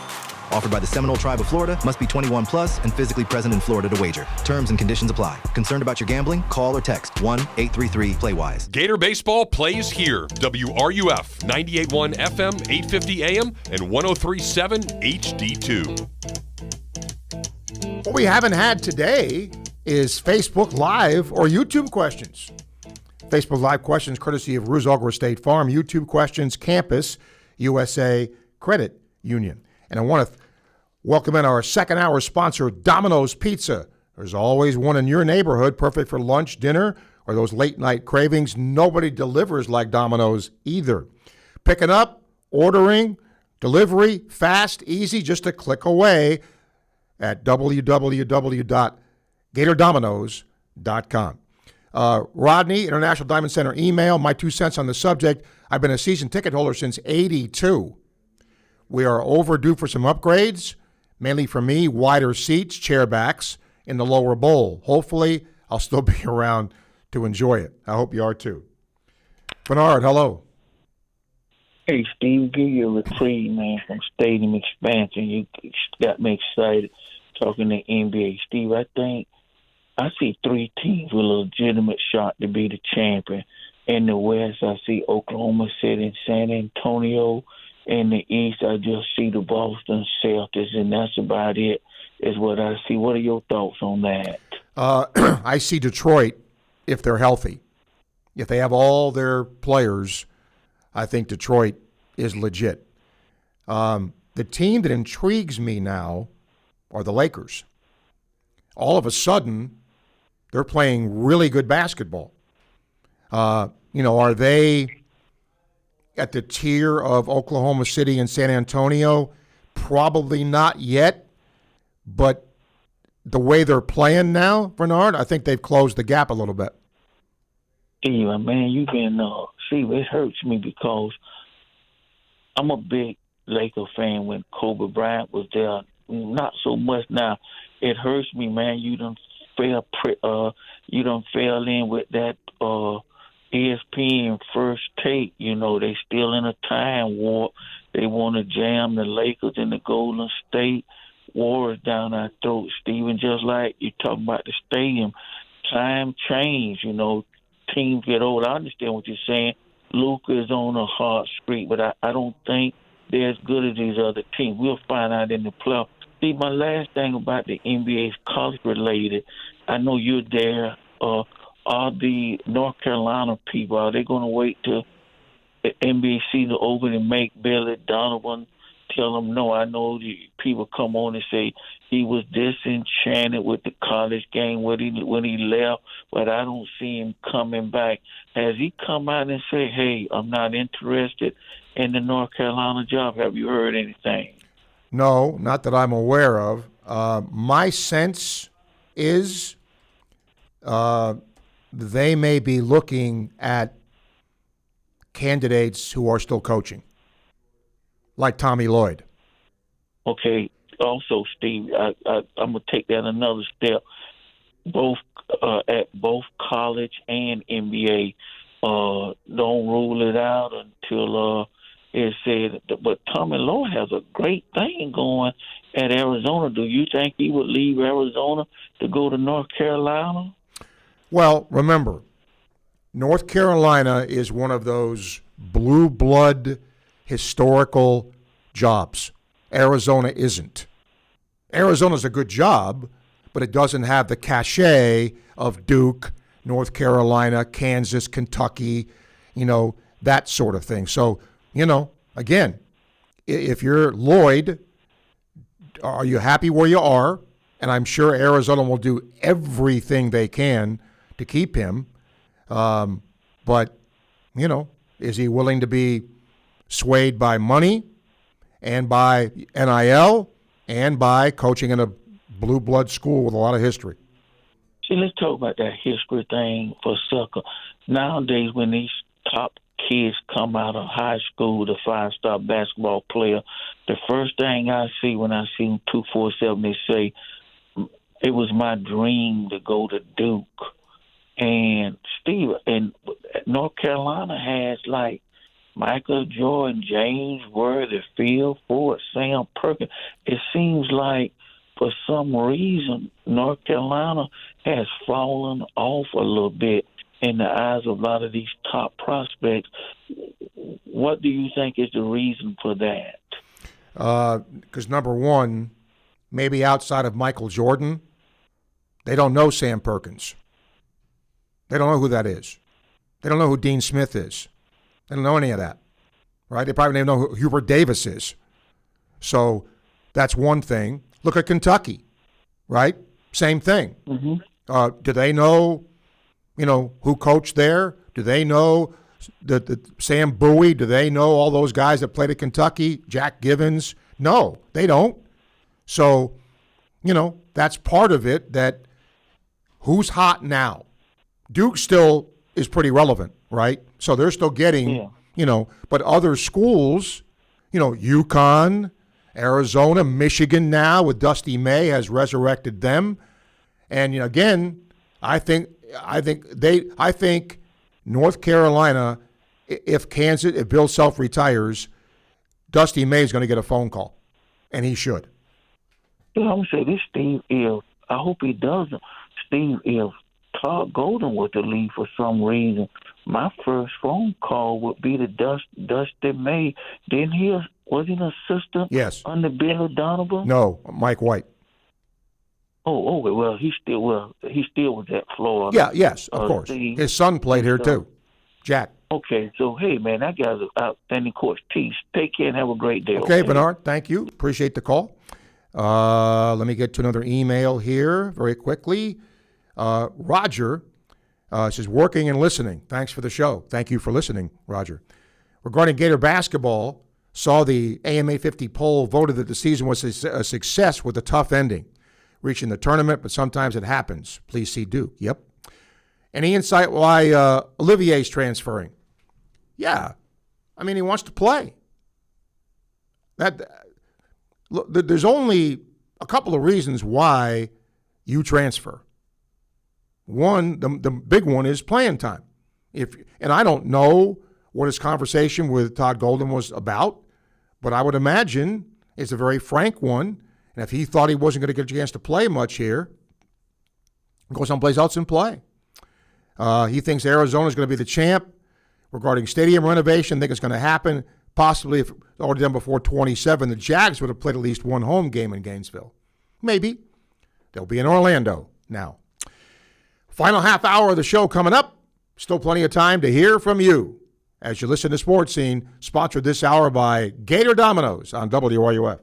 Offered by the Seminole Tribe of Florida, must be 21 plus and physically present in Florida to wager. Terms and conditions apply. Concerned about your gambling? Call or text 1-833-PLAY-WISE. Gator Baseball plays here. WRUF 98.1 FM, 850 AM, and 103.7 HD2. What we haven't had today is Facebook Live or YouTube questions. Facebook Live questions courtesy of Ruse State Farm. YouTube questions, Campus USA Credit Union. And I want to welcome in our second hour sponsor, Domino's Pizza. There's always one in your neighborhood, perfect for lunch, dinner, or those late night cravings. Nobody delivers like Domino's either. Picking up, ordering, delivery, fast, easy, just a click away at www.gatordominoes.com. Rodney, International Diamond Center email, my 2 cents on the subject. I've been a season ticket holder since '82. We are overdue for some upgrades, mainly for me, wider seats, chair backs in the lower bowl. Hopefully, I'll still be around to enjoy it. I hope you are too. Bernard, hello. Hey, Steve, give you a reprieve, man, from stadium expansion. You got me excited talking to NBA. Steve, I think I see 3 teams with a legitimate shot to be the champion. In the West, I see Oklahoma City and San Antonio. In the East, I just see the Boston Celtics, and that's about it, is what I see. What are your thoughts on that? I see Detroit, if they're healthy. If they have all their players, I think Detroit is legit. The team that intrigues me now are the Lakers. All of a sudden, they're playing really good basketball. Are they at the tier of Oklahoma City and San Antonio? Probably not yet, but the way they're playing now, Bernard, I think they've closed the gap a little bit. Anyway, man, you've been, it hurts me because I'm a big Laker fan when Kobe Bryant was there. Not so much now. It hurts me, man. You done fell in with that, ESPN First Take, they still in a time warp. They want to jam the Lakers and the Golden State Warriors down our throats, Stephen. Just like you talking about the stadium, time change. Teams get old. I understand what you're saying. Luka is on a hot streak, but I don't think they're as good as these other teams. We'll find out in the playoffs. See, my last thing about the NBA is college related. I know you're there. Are the North Carolina people, are they going to wait till the NBA season open and make Billy Donovan tell him no. I know the people come on and say he was disenchanted with the college game when he left, but I don't see him coming back. Has he come out and say, hey, I'm not interested in the North Carolina job? Have you heard anything? No, not that I'm aware of. My sense is they may be looking at candidates who are still coaching, like Tommy Lloyd. Okay. Also, Steve, I'm gonna take that another step. At both college and NBA, don't rule it out until it's said. But Tommy Lloyd has a great thing going at Arizona. Do you think he would leave Arizona to go to North Carolina? Well, remember, North Carolina is one of those blue blood historical jobs. Arizona isn't. Arizona's a good job, but it doesn't have the cachet of Duke, North Carolina, Kansas, Kentucky, that sort of thing. So, again, if you're Lloyd, are you happy where you are? And I'm sure Arizona will do everything they can to keep him. But, is he willing to be swayed by money and by NIL and by coaching in a blue blood school with a lot of history? See, let's talk about that history thing for a second. Nowadays, when these top kids come out of high school, the five-star basketball player, the first thing I see when I see them 247, they say, it was my dream to go to Duke. And Steve, and North Carolina has like Michael Jordan, James Worthy, Phil Ford, Sam Perkins. It seems like for some reason North Carolina has fallen off a little bit in the eyes of a lot of these top prospects. What do you think is the reason for that? Because number one, maybe outside of Michael Jordan, they don't know Sam Perkins. They don't know who that is. They don't know who Dean Smith is. They don't know any of that, right? They probably don't even know who Hubert Davis is. So that's one thing. Look at Kentucky, right? Same thing. Mm-hmm. Do they know, who coached there? Do they know the Sam Bowie? Do they know all those guys that played at Kentucky? Jack Givens? No, they don't. So, that's part of it, that who's hot now? Duke still is pretty relevant, right? So they're still getting, but other schools, UConn, Arizona, Michigan now with Dusty May has resurrected them. And again, I think North Carolina, if Bill Self retires, Dusty May is going to get a phone call, and he should. I'm going to say this, Steve, I hope he doesn't. Steve, if Todd Golden was to leave for some reason, my first phone call would be to Dusty May. Was he an assistant? Yes. Under Billy Donovan? No, Mike White. Oh, well, he still was at Florida. Yeah, yes, of course. Steve. His son played here too, Jack. Okay, so hey, man, that guy's an outstanding coach. Peace. Take care and have a great day. Okay, Bernard, thank you. Appreciate the call. Let me get to another email here very quickly. Roger says, working and listening. Thanks for the show. Thank you for listening, Roger. Regarding Gator basketball, saw the AMA 50 poll voted that the season was a success with a tough ending. Reaching the tournament, but sometimes it happens. Please see Duke. Yep. Any insight why Olivier's transferring? Yeah. I mean, he wants to play. Look, there's only a couple of reasons why you transfer. One, the big one is playing time. And I don't know what his conversation with Todd Golden was about, but I would imagine it's a very frank one. And if he thought he wasn't going to get a chance to play much here, go someplace else and play. He thinks Arizona is going to be the champ. Regarding stadium renovation, I think it's going to happen. Possibly, if already done before 27, the Jags would have played at least one home game in Gainesville. Maybe. They'll be in Orlando now. Final half hour of the show coming up. Still plenty of time to hear from you. as you listen to Sports Scene, sponsored this hour by Gator Dominoes on WRUF.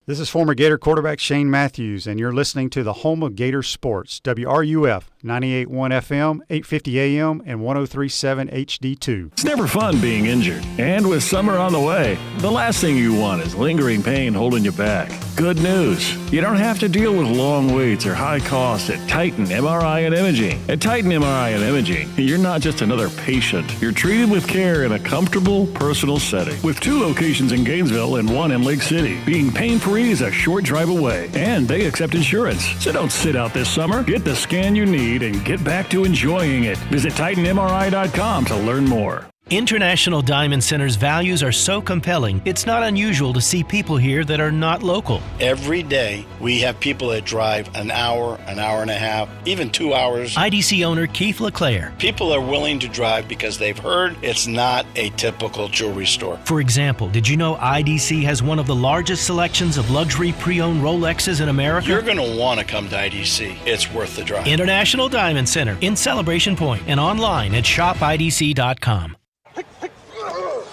This is former Gator quarterback Shane Matthews, and you're listening to the home of Gator Sports, WRUF, 98.1 FM, 850 AM, and 103.7 HD2. It's never fun being injured, and with summer on the way, the last thing you want is lingering pain holding you back. Good news, you don't have to deal with long waits or high costs at Titan MRI and Imaging. At Titan MRI and Imaging, you're not just another patient. You're treated with care in a comfortable, personal setting. With 2 locations in Gainesville and 1 in Lake City, being pain-free is a short drive away, and they accept insurance. So don't sit out this summer. Get the scan you need and get back to enjoying it. Visit TitanMRI.com to learn more. International Diamond Center's values are so compelling, it's not unusual to see people here that are not local. Every day, we have people that drive an hour and a half, even 2 hours. IDC owner Keith LeClaire. People are willing to drive because they've heard it's not a typical jewelry store. For example, did you know IDC has one of the largest selections of luxury pre-owned Rolexes in America? You're going to want to come to IDC. It's worth the drive. International Diamond Center in Celebration Point and online at shopidc.com.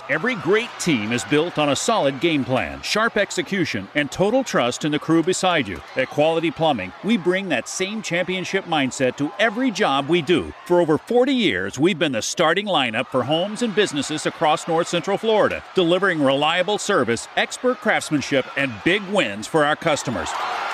Every great team is built on a solid game plan, sharp execution, and total trust in the crew beside you. At Quality Plumbing, we bring that same championship mindset to every job we do. For over 40 years, we've been the starting lineup for homes and businesses across North Central Florida, delivering reliable service, expert craftsmanship, and big wins for our customers.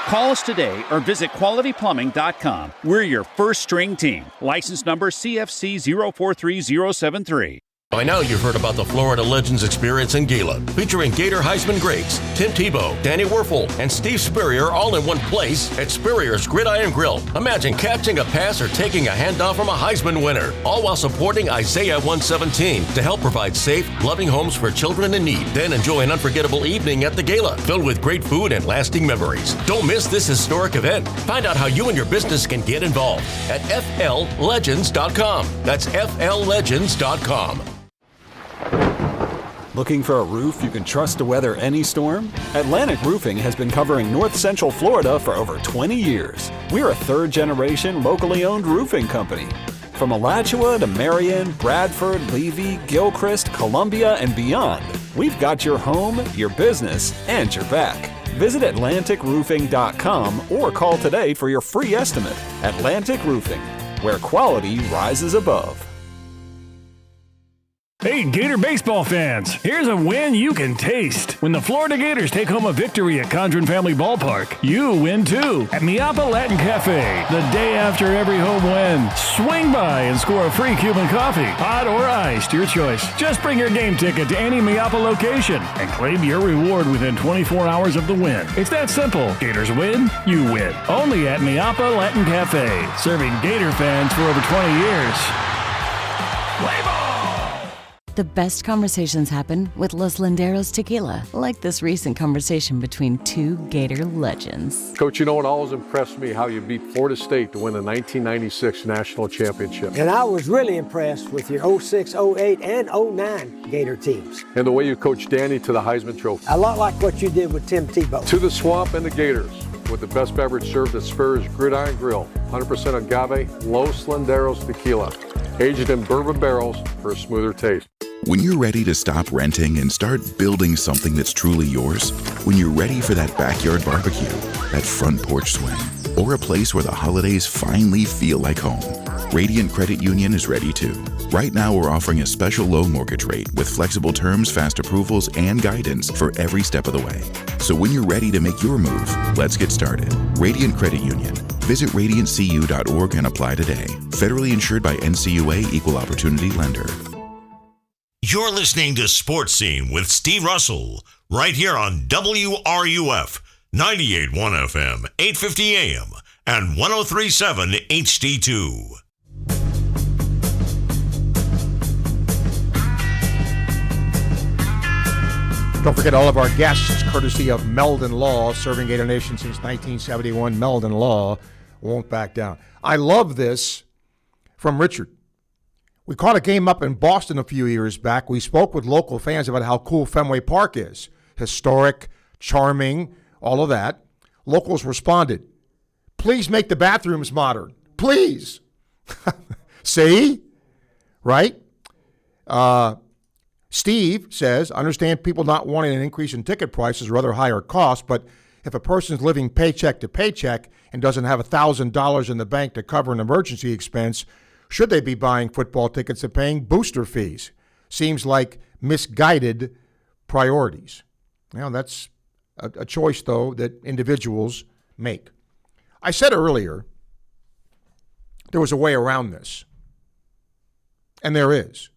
Call us today or visit qualityplumbing.com. We're your first string team. License number CFC 043073. By now you've heard about the Florida Legends Experience in Gila, featuring Gator Heisman greats Tim Tebow, Danny Werfel, and Steve Spurrier all in one place at Spurrier's Gridiron Grill. Imagine catching a pass or taking a handoff from a Heisman winner, all while supporting Isaiah 117 to help provide safe, loving homes for children in need. Then enjoy an unforgettable evening at the Gala, filled with great food and lasting memories. Don't miss this historic event. Find out how you and your business can get involved at FLLegends.com. That's FLLegends.com. Looking for a roof you can trust to weather any storm? Atlantic Roofing has been covering North Central Florida for over 20 years. We're a third-generation, locally owned roofing company. From Alachua to Marion, Bradford, Levy, Gilchrist, Columbia, and beyond, we've got your home, your business, and your back. Visit AtlanticRoofing.com or call today for your free estimate. Atlantic Roofing, where quality rises above. Hey, Gator Baseball fans, here's a win you can taste. When the Florida Gators take home a victory at Condren Family Ballpark, you win too at Miapa Latin Cafe. The day after every home win, swing by and score a free Cuban coffee, hot or iced, your choice. Just bring your game ticket to any Miapa location and claim your reward within 24 hours of the win. It's that simple. Gators win, you win. Only at Miapa Latin Cafe, serving Gator fans for over 20 years. Play ball! The best conversations happen with Los Landeros tequila, like this recent conversation between 2 Gator legends. Coach, you know, it always impressed me how you beat Florida State to win the 1996 national championship. And I was really impressed with your 06, 08, and 09 Gator teams. And the way you coached Danny to the Heisman Trophy. A lot like what you did with Tim Tebow. To the Swamp and the Gators, with the best beverage served at Spurrier's Gridiron Grill. 100% agave, Los Landeros tequila. Aged in bourbon barrels for a smoother taste. When you're ready to stop renting and start building something that's truly yours, when you're ready for that backyard barbecue, that front porch swing, or a place where the holidays finally feel like home, Radiant Credit Union is ready too. Right now we're offering a special low mortgage rate with flexible terms, fast approvals, and guidance for every step of the way. So when you're ready to make your move, let's get started. Radiant Credit Union. Visit radiantcu.org and apply today. Federally insured by NCUA Equal Opportunity Lender. You're listening to Sports Scene with Steve Russell, right here on WRUF, 98.1 FM, 850 AM, and 103.7 HD2. Don't forget all of our guests, courtesy of Meldon Law, serving Gator Nation since 1971. Meldon Law won't back down. I love this from Richard. We caught a game up in Boston a few years back. We spoke with local fans about how cool Fenway Park is. Historic, charming, all of that. Locals responded, please make the bathrooms modern. Please. See? Right? Steve says, understand people not wanting an increase in ticket prices or other higher costs, but if a person's living paycheck to paycheck and doesn't have $1,000 in the bank to cover an emergency expense, should they be buying football tickets and paying booster fees? Seems like misguided priorities. Now, that's a choice, though, that individuals make. I said earlier there was a way around this, and there is.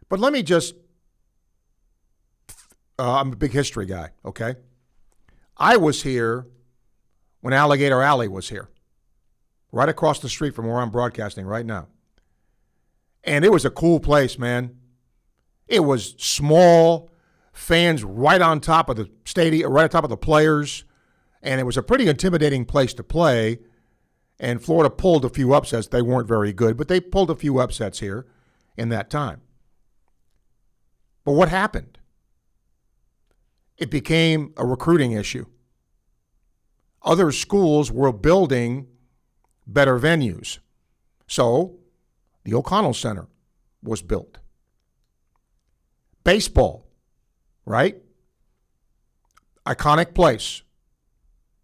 But let me just, I'm a big history guy, okay? I was here when Alligator Alley was here, right across the street from where I'm broadcasting right now. And it was a cool place, man. It was small, fans right on top of the stadium, right on top of the players, and it was a pretty intimidating place to play. And Florida pulled a few upsets. They weren't very good, but they pulled a few upsets here in that time. But what happened? It became a recruiting issue. Other schools were building better venues. So the O'Connell Center was built. Baseball, right? Iconic place.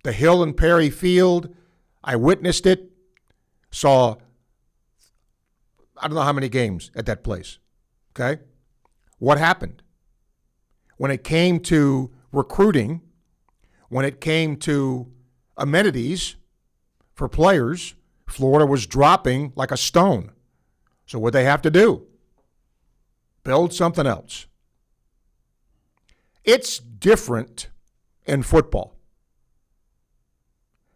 The Hill and Perry Field, I witnessed it, saw I don't know how many games at that place, okay? What happened? When it came to recruiting, when it came to amenities for players, Florida was dropping like a stone. So what they have to do? Build something else. It's different in football.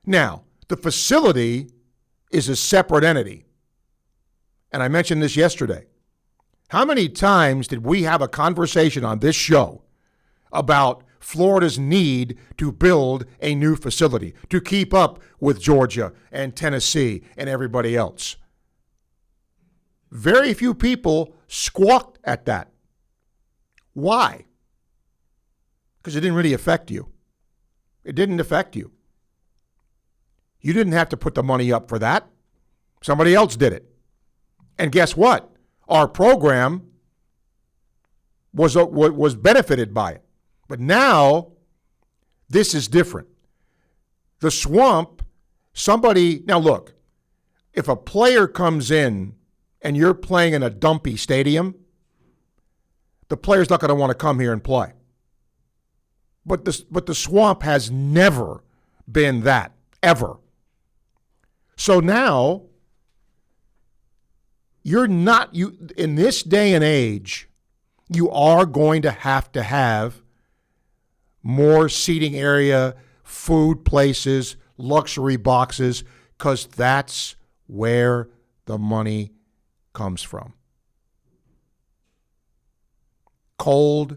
Now, the facility is a separate entity. And I mentioned this yesterday. How many times did we have a conversation on this show about Florida's need to build a new facility to keep up with Georgia and Tennessee and everybody else? Very few people squawked at that. Why? Because it didn't really affect you. It didn't affect you. You didn't have to put the money up for that. Somebody else did it. And guess what? Our program was benefited by it. But now, this is different. The Swamp, now look, if a player comes in and you're playing in a dumpy stadium, the player's not going to want to come here and play. But the Swamp has never been that, ever. So now, in this day and age, you are going to have more seating area, food places, luxury boxes, because that's where the money comes from. Cold,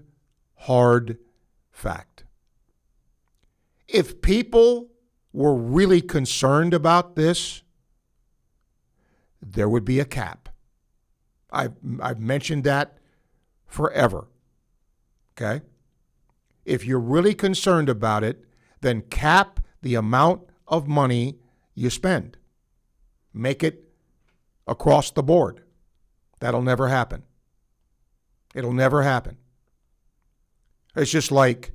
hard fact. If people were really concerned about this, there would be a cap. I've mentioned that forever. Okay? If you're really concerned about it, then cap the amount of money you spend. Make it across the board. That'll never happen. It'll never happen. It's just like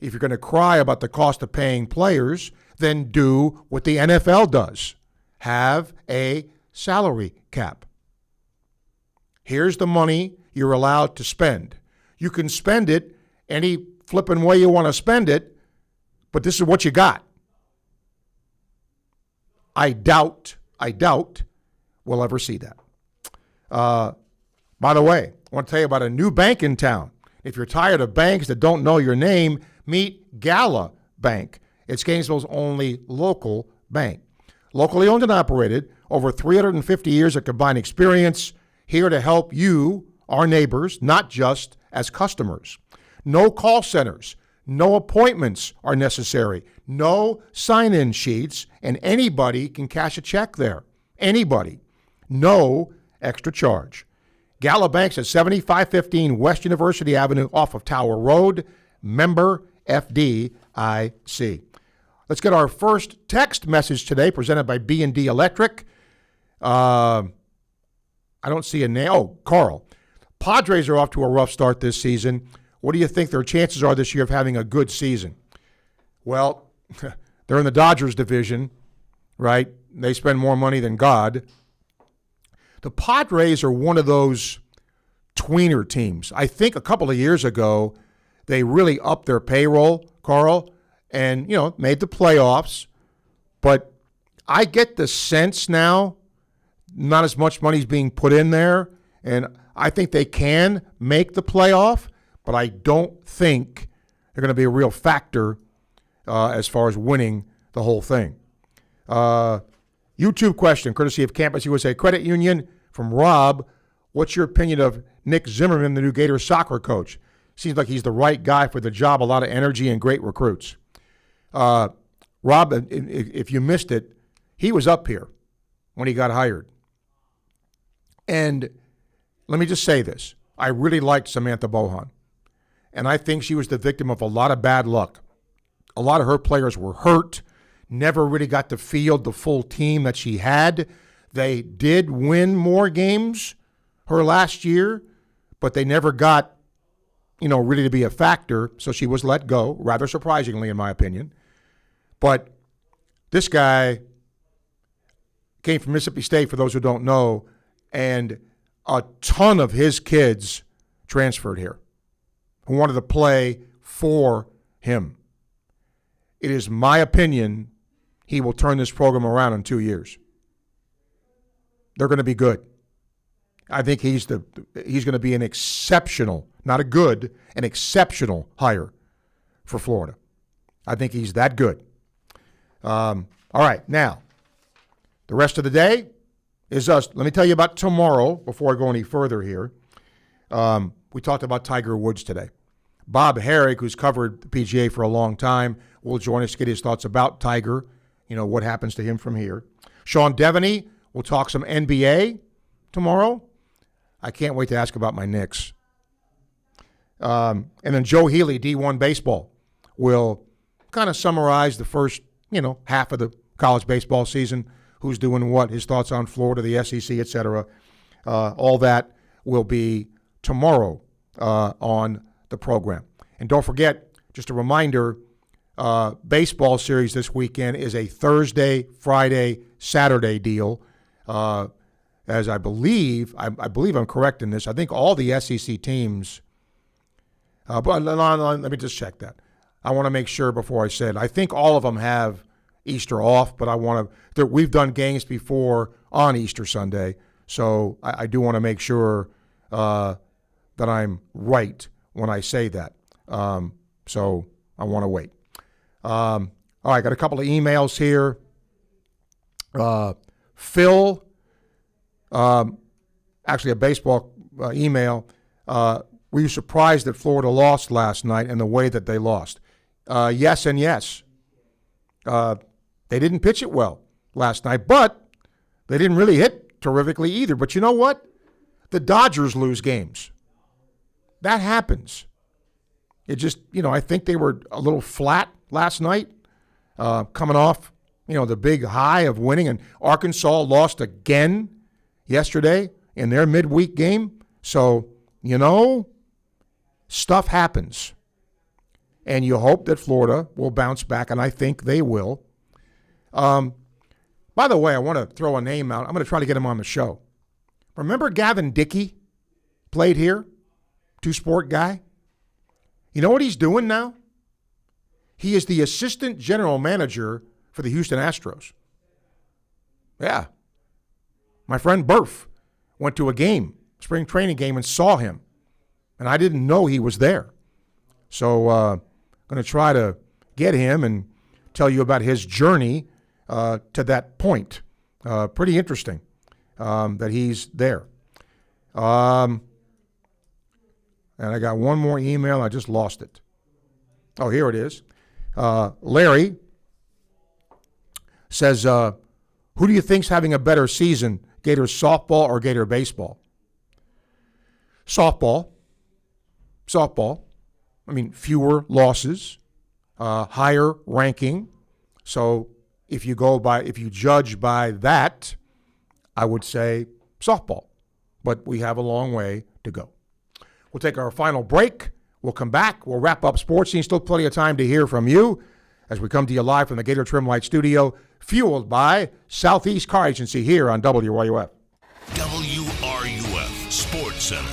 if you're going to cry about the cost of paying players, then do what the NFL does. Have a salary cap. Here's the money you're allowed to spend. You can spend it any flipping way you want to spend it, but this is what you got. I doubt we'll ever see that. By the way, I want to tell you about a new bank in town. If you're tired of banks that don't know your name, meet Gala Bank. It's Gainesville's only local bank. Locally owned and operated, over 350 years of combined experience, here to help you, our neighbors, not just as customers. No call centers, no appointments are necessary, no sign-in sheets, and anybody can cash a check there. Anybody. No extra charge. Gala Bank's at 7515 West University Avenue off of Tower Road, member FDIC. Let's get our first text message today, presented by B&D Electric. I don't see a name. Oh, Carl. Padres are off to a rough start this season. What do you think their chances are this year of having a good season? Well, they're in the Dodgers division, right? They spend more money than God. The Padres are one of those tweener teams. I think a couple of years ago, they really upped their payroll, Carl, and, made the playoffs. But I get the sense now not as much money is being put in there, and I think they can make the playoff, but I don't think they're going to be a real factor as far as winning the whole thing. YouTube question, courtesy of Campus USA Credit Union from Rob. What's your opinion of Nick Zimmerman, the new Gators soccer coach? Seems like he's the right guy for the job, a lot of energy and great recruits. Rob, if you missed it, he was up here when he got hired. And let me just say this. I really liked Samantha Bohan. And I think she was the victim of a lot of bad luck. A lot of her players were hurt, never really got to field the full team that she had. They did win more games her last year, but they never got, really to be a factor. So she was let go, rather surprisingly, in my opinion. But this guy came from Mississippi State, for those who don't know, and a ton of his kids transferred here who wanted to play for him. It is my opinion he will turn this program around in 2 years. They're going to be good. I think he's going to be an exceptional, not a good, an exceptional hire for Florida. I think he's that good. All right, now, the rest of the day is us. Let me tell you about tomorrow before I go any further here. We talked about Tiger Woods today. Bob Herrick, who's covered the PGA for a long time, will join us to get his thoughts about Tiger, what happens to him from here. Sean Devaney will talk some NBA tomorrow. I can't wait to ask about my Knicks. And then Joe Healy, D1 Baseball, will kind of summarize the first, half of the college baseball season, who's doing what, his thoughts on Florida, the SEC, et cetera. All that will be tomorrow on the program. And don't forget, just a reminder, baseball series this weekend is a Thursday, Friday, Saturday deal. As I believe I'm correct in this. I think all the SEC teams, but let me just check that. I want to make sure before I say it. I think all of them have Easter off, but we've done games before on Easter Sunday, so I do want to make sure that I'm right when I say that. So I want to wait. All right, got a couple of emails here. Phil, actually a baseball email. Were you surprised that Florida lost last night and the way that they lost? Yes and yes. They didn't pitch it well last night, but they didn't really hit terrifically either. But you know what? The Dodgers lose games. That happens. It just, I think they were a little flat last night, coming off, the big high of winning. And Arkansas lost again yesterday in their midweek game. So, stuff happens. And you hope that Florida will bounce back, and I think they will. By the way, I want to throw a name out. I'm going to try to get him on the show. Remember Gavin Dickey played here? Two-sport guy? You know what he's doing now? He is the assistant general manager for the Houston Astros. Yeah. My friend Burf went to a game, spring training game, and saw him. And I didn't know he was there. So I'm going to try to get him and tell you about his journey to that point. Pretty interesting that he's there. And I got one more email. I just lost it. Oh, here it is. Larry says, who do you think's having a better season, Gators softball or Gator baseball? Softball. I mean, fewer losses, higher ranking. So if you judge by that, I would say softball. But we have a long way to go. We'll take our final break. We'll come back. We'll wrap up sports scene. Still plenty of time to hear from you as we come to you live from the Gator Trim Light Studio, fueled by Southeast Car Agency here on WRUF. WRUF Sports Center.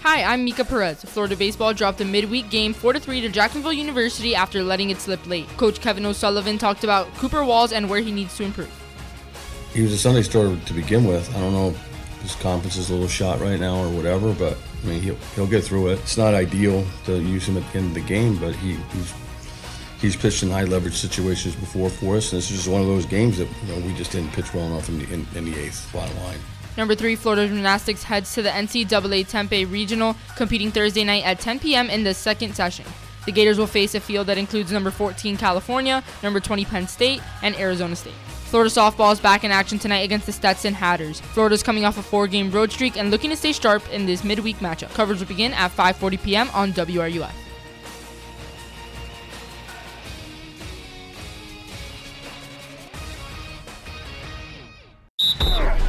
Hi, I'm Mika Perez. Florida Baseball dropped a midweek game 4-3 to Jacksonville University after letting it slip late. Coach Kevin O'Sullivan talked about Cooper Walls and where he needs to improve. He was a Sunday starter to begin with. I don't know if his confidence is a little shot right now or whatever, but I mean he'll get through it. It's not ideal to use him at the end of the game, but he's pitched in high leverage situations before for us, and this is just one of those games that we just didn't pitch well enough in the eighth. Bottom line. Number 3, Florida Gymnastics heads to the NCAA Tempe Regional, competing Thursday night at 10 p.m. in the second session. The Gators will face a field that includes number 14 California, number 20 Penn State, and Arizona State. Florida Softball is back in action tonight against the Stetson Hatters. Florida's coming off a 4-game road streak and looking to stay sharp in this midweek matchup. Coverage will begin at 5:40 p.m. on WRUF.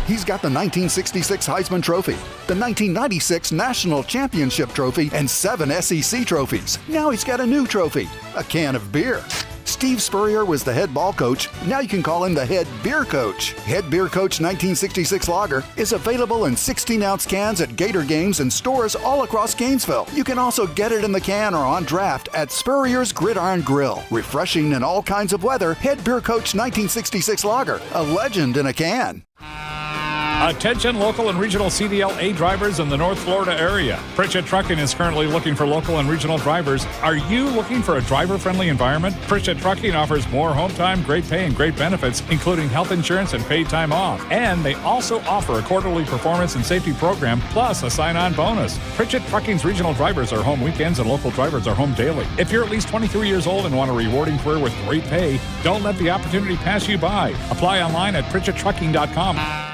He's got the 1966 Heisman Trophy, the 1996 National Championship Trophy, and 7 SEC trophies. Now he's got a new trophy, a can of beer. Steve Spurrier was the head ball coach. Now you can call him the head beer coach. Head Beer Coach 1966 Lager is available in 16-ounce cans at Gator games and stores all across Gainesville. You can also get it in the can or on draft at Spurrier's Gridiron Grill. Refreshing in all kinds of weather, Head Beer Coach 1966 Lager, a legend in a can. Attention local and regional CDL-A drivers in the North Florida area. Pritchett Trucking is currently looking for local and regional drivers. Are you looking for a driver-friendly environment? Pritchett Trucking offers more home time, great pay, and great benefits, including health insurance and paid time off. And they also offer a quarterly performance and safety program, plus a sign-on bonus. Pritchett Trucking's regional drivers are home weekends and local drivers are home daily. If you're at least 23 years old and want a rewarding career with great pay, don't let the opportunity pass you by. Apply online at PritchettTrucking.com.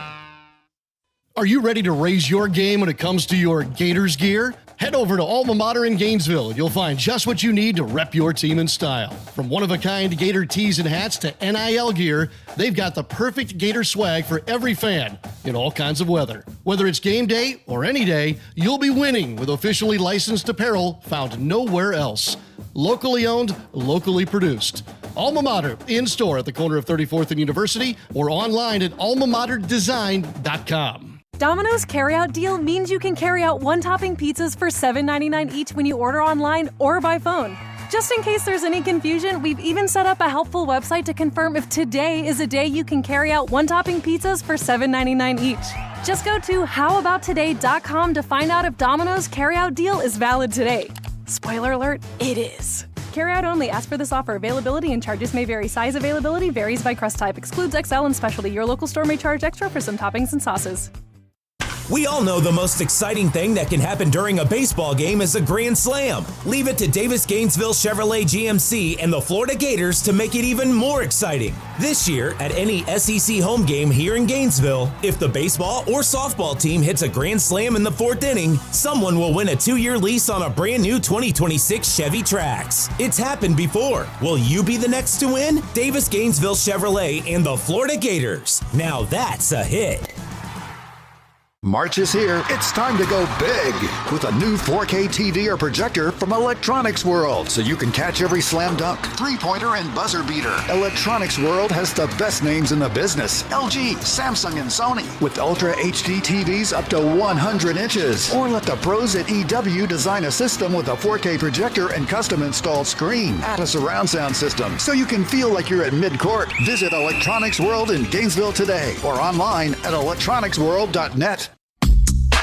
Are you ready to raise your game when it comes to your Gators gear? Head over to Alma Mater in Gainesville and you'll find just what you need to rep your team in style. From one-of-a-kind Gator tees and hats to NIL gear, they've got the perfect Gator swag for every fan in all kinds of weather. Whether it's game day or any day, you'll be winning with officially licensed apparel found nowhere else. Locally owned, locally produced. Alma Mater, in-store at the corner of 34th and University or online at almamaterdesign.com. Domino's carryout deal means you can carry out one-topping pizzas for $7.99 each when you order online or by phone. Just in case there's any confusion, we've even set up a helpful website to confirm if today is a day you can carry out one-topping pizzas for $7.99 each. Just go to howaboutoday.com to find out if Domino's carryout deal is valid today. Spoiler alert, it is. Carryout only. Ask for this offer. Availability and charges may vary. Size availability varies by crust type. Excludes XL and specialty. Your local store may charge extra for some toppings and sauces. We all know the most exciting thing that can happen during a baseball game is a grand slam. Leave it to Davis Gainesville Chevrolet GMC and the Florida Gators to make it even more exciting. This year, at any SEC home game here in Gainesville, if the baseball or softball team hits a grand slam in the 4th inning, someone will win a 2-year lease on a brand new 2026 Chevy Trax. It's happened before. Will you be the next to win? Davis Gainesville Chevrolet and the Florida Gators. Now that's a hit. March is here. It's time to go big with a new 4K TV or projector from Electronics World, so you can catch every slam dunk, three-pointer, and buzzer beater. Electronics World has the best names in the business: LG, Samsung, and Sony, with Ultra HD TVs up to 100 inches. Or let the pros at EW design a system with a 4K projector and custom installed screen. Add a surround sound system so you can feel like you're at mid-court. Visit Electronics World in Gainesville today or online at electronicsworld.net.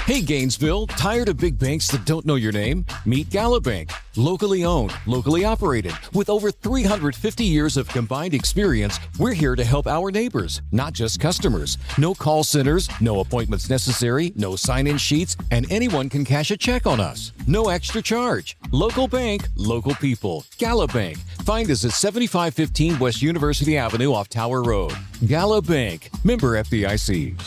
Hey Gainesville, tired of big banks that don't know your name? Meet Galabank. Locally owned, locally operated. With over 350 years of combined experience, we're here to help our neighbors, not just customers. No call centers, no appointments necessary, no sign-in sheets, and anyone can cash a check on us. No extra charge. Local bank, local people. Galabank. Find us at 7515 West University Avenue off Tower Road. Galabank. Member FDIC.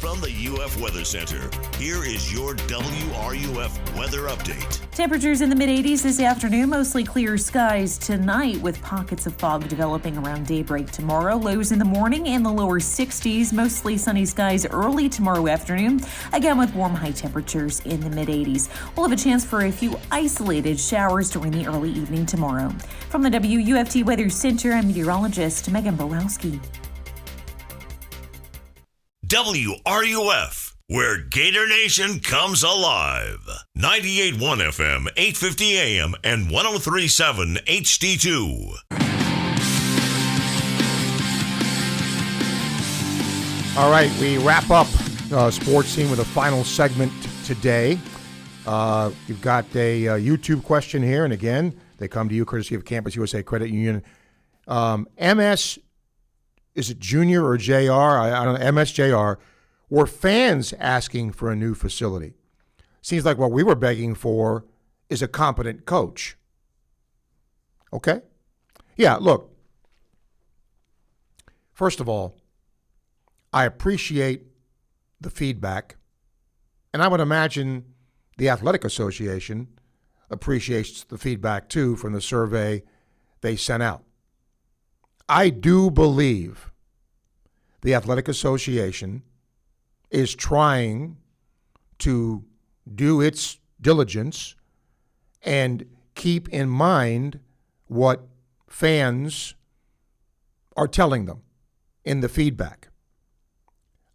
From the UF Weather Center, here is your WRUF weather update. Temperatures in the mid-80s this afternoon, mostly clear skies tonight with pockets of fog developing around daybreak tomorrow. Lows in the morning and the lower 60s, mostly sunny skies early tomorrow afternoon, again with warm high temperatures in the mid-80s. We'll have a chance for a few isolated showers during the early evening tomorrow. From the WUFT Weather Center, I'm meteorologist Megan Borowski. WRUF, where Gator Nation comes alive. 98.1 FM, 850 AM, and 103.7 HD2. All right, we wrap up Sports Scene with a final segment today. You've got a YouTube question here, and again, they come to you courtesy of Campus USA Credit Union. MS, is it Junior or JR? I don't know, MSJR. Were fans asking for a new facility? Seems like what we were begging for is a competent coach. Okay? Yeah, look. First of all, I appreciate the feedback, and I would imagine the Athletic Association appreciates the feedback too from the survey they sent out. I do believe the Athletic Association is trying to do its diligence and keep in mind what fans are telling them in the feedback.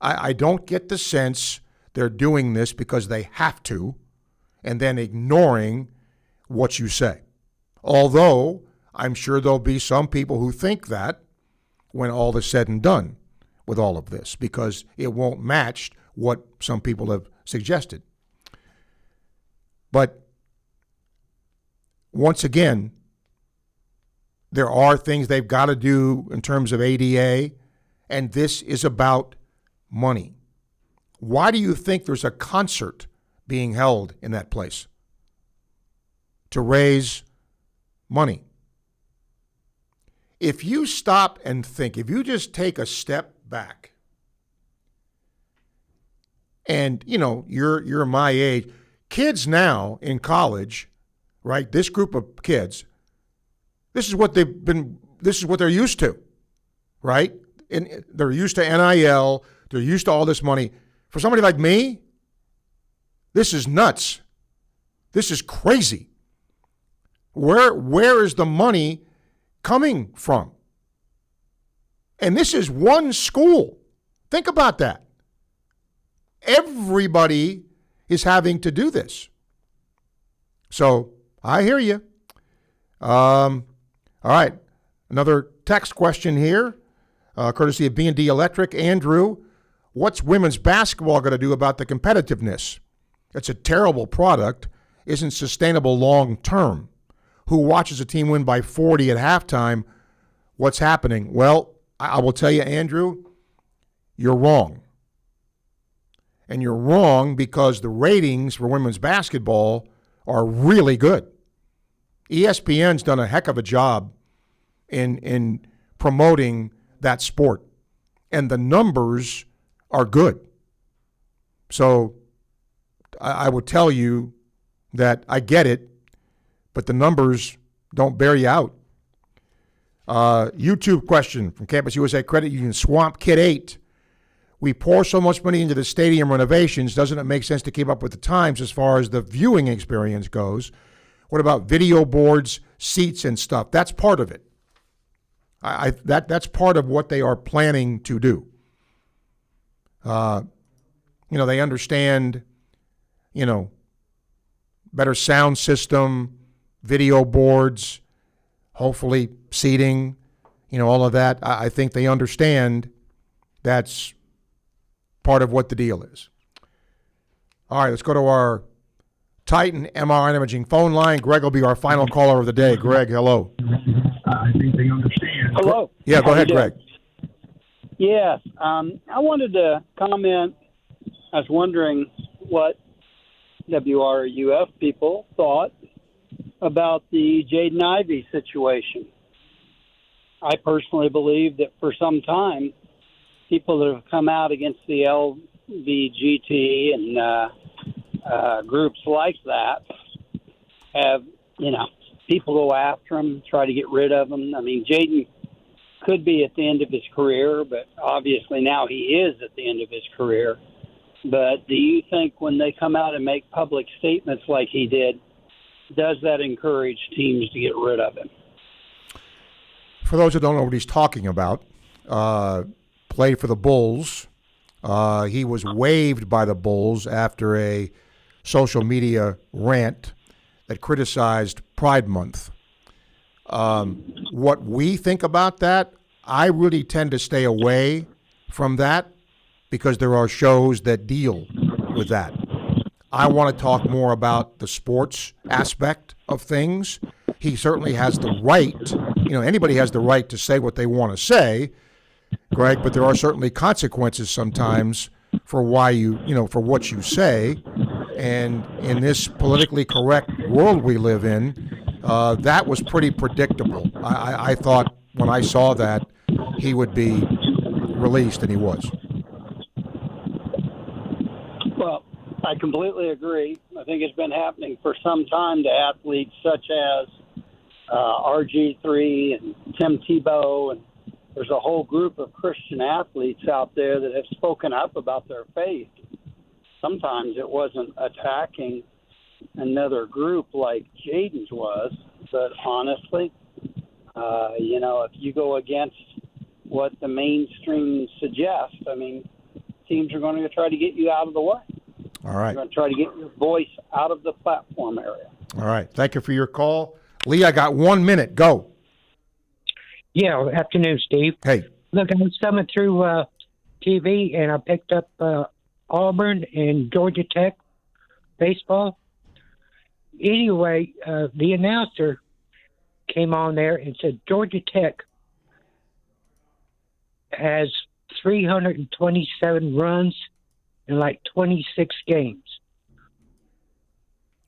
I don't get the sense they're doing this because they have to and then ignoring what you say. Although I'm sure there'll be some people who think that when all is said and done with all of this, because it won't match what some people have suggested. But once again, there are things they've got to do in terms of ADA, and this is about money. Why do you think there's a concert being held in that place? To raise money. If you stop and think, if you just take a step back, and you're my age, kids now in college, right? This group of kids, this is what they're used to, right? And they're used to NIL, they're used to all this money. For somebody like me, this is nuts. This is crazy. Where is the money coming from? And this is one school. Think about that. Everybody is having to do this. So I hear you. All right. Another text question here, courtesy of B&D Electric. Andrew, what's women's basketball going to do about the competitiveness? It's a terrible product, isn't sustainable long term. Who watches a team win by 40 at halftime? What's happening? Well, I will tell you, Andrew, you're wrong. And you're wrong because the ratings for women's basketball are really good. ESPN's done a heck of a job in promoting that sport. And the numbers are good. So I would tell you that I get it, but the numbers don't bear you out. YouTube question from Campus USA Credit Union, Swamp Kid 8. We pour so much money into the stadium renovations. Doesn't it make sense to keep up with the times as far as the viewing experience goes? What about video boards, seats, and stuff? That's part of it. That's part of what they are planning to do. They understand, better sound system, video boards, hopefully seating, all of that. I think they understand that's part of what the deal is. All right, let's go to our Titan MRI Imaging phone line. Greg will be our final caller of the day. Greg, hello. I think they understand. Hello. Yeah, go ahead, Greg. Yes. I wanted to comment. I was wondering what WRUF people thought about the Jaden Ivey situation. I personally believe that for some time, people that have come out against the VGT and groups like that have, people go after him, try to get rid of him. I mean, Jaden could be at the end of his career, but obviously now he is at the end of his career. But do you think when they come out and make public statements like he did, does that encourage teams to get rid of him? For those who don't know what he's talking about, played for the Bulls. He was waived by the Bulls after a social media rant that criticized Pride Month. What we think about that, I really tend to stay away from that because there are shows that deal with that. I want to talk more about the sports aspect of things. He certainly has the right, anybody has the right to say what they want to say, Greg, but there are certainly consequences sometimes for why for what you say. And in this politically correct world we live in, that was pretty predictable. I thought when I saw that he would be released, and he was. Well, I completely agree. I think it's been happening for some time to athletes such as RG3 and Tim Tebow, and there's a whole group of Christian athletes out there that have spoken up about their faith. Sometimes it wasn't attacking another group like Jaden's was, but honestly, if you go against what the mainstream suggests, I mean, teams are going to try to get you out of the way. All right. They're going to try to get your voice out of the platform area. All right. Thank you for your call. Lee, I got 1 minute. Go. Yeah, afternoon, Steve. Hey. Look, I was coming through TV, and I picked up Auburn and Georgia Tech baseball. Anyway, the announcer came on there and said Georgia Tech has 327 runs in like 26 games.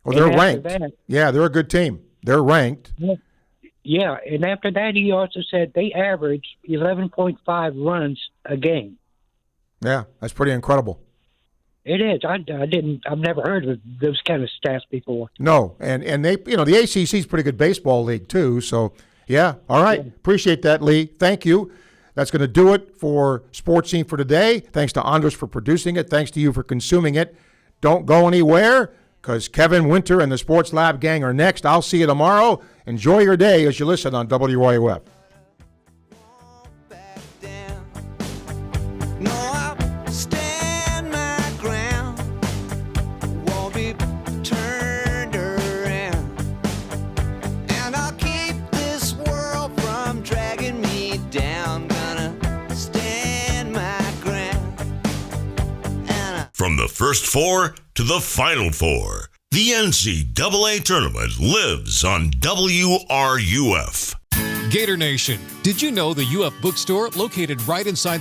Well, they're ranked. Yeah, they're a good team. They're ranked. Yeah, and after that, he also said they average 11.5 runs a game. Yeah, that's pretty incredible. It is. I've never heard of those kind of stats before. No, and they, the ACC is a pretty good baseball league too. So, yeah, all right. Yeah. Appreciate that, Lee. Thank you. That's going to do it for Sports Scene for today. Thanks to Andres for producing it. Thanks to you for consuming it. Don't go anywhere because Kevin Winter and the Sports Lab gang are next. I'll see you tomorrow. Enjoy your day as you listen on WRUF. From the first four to the final four, the NCAA tournament lives on WRUF. Gator Nation, did you know the UF bookstore located right inside the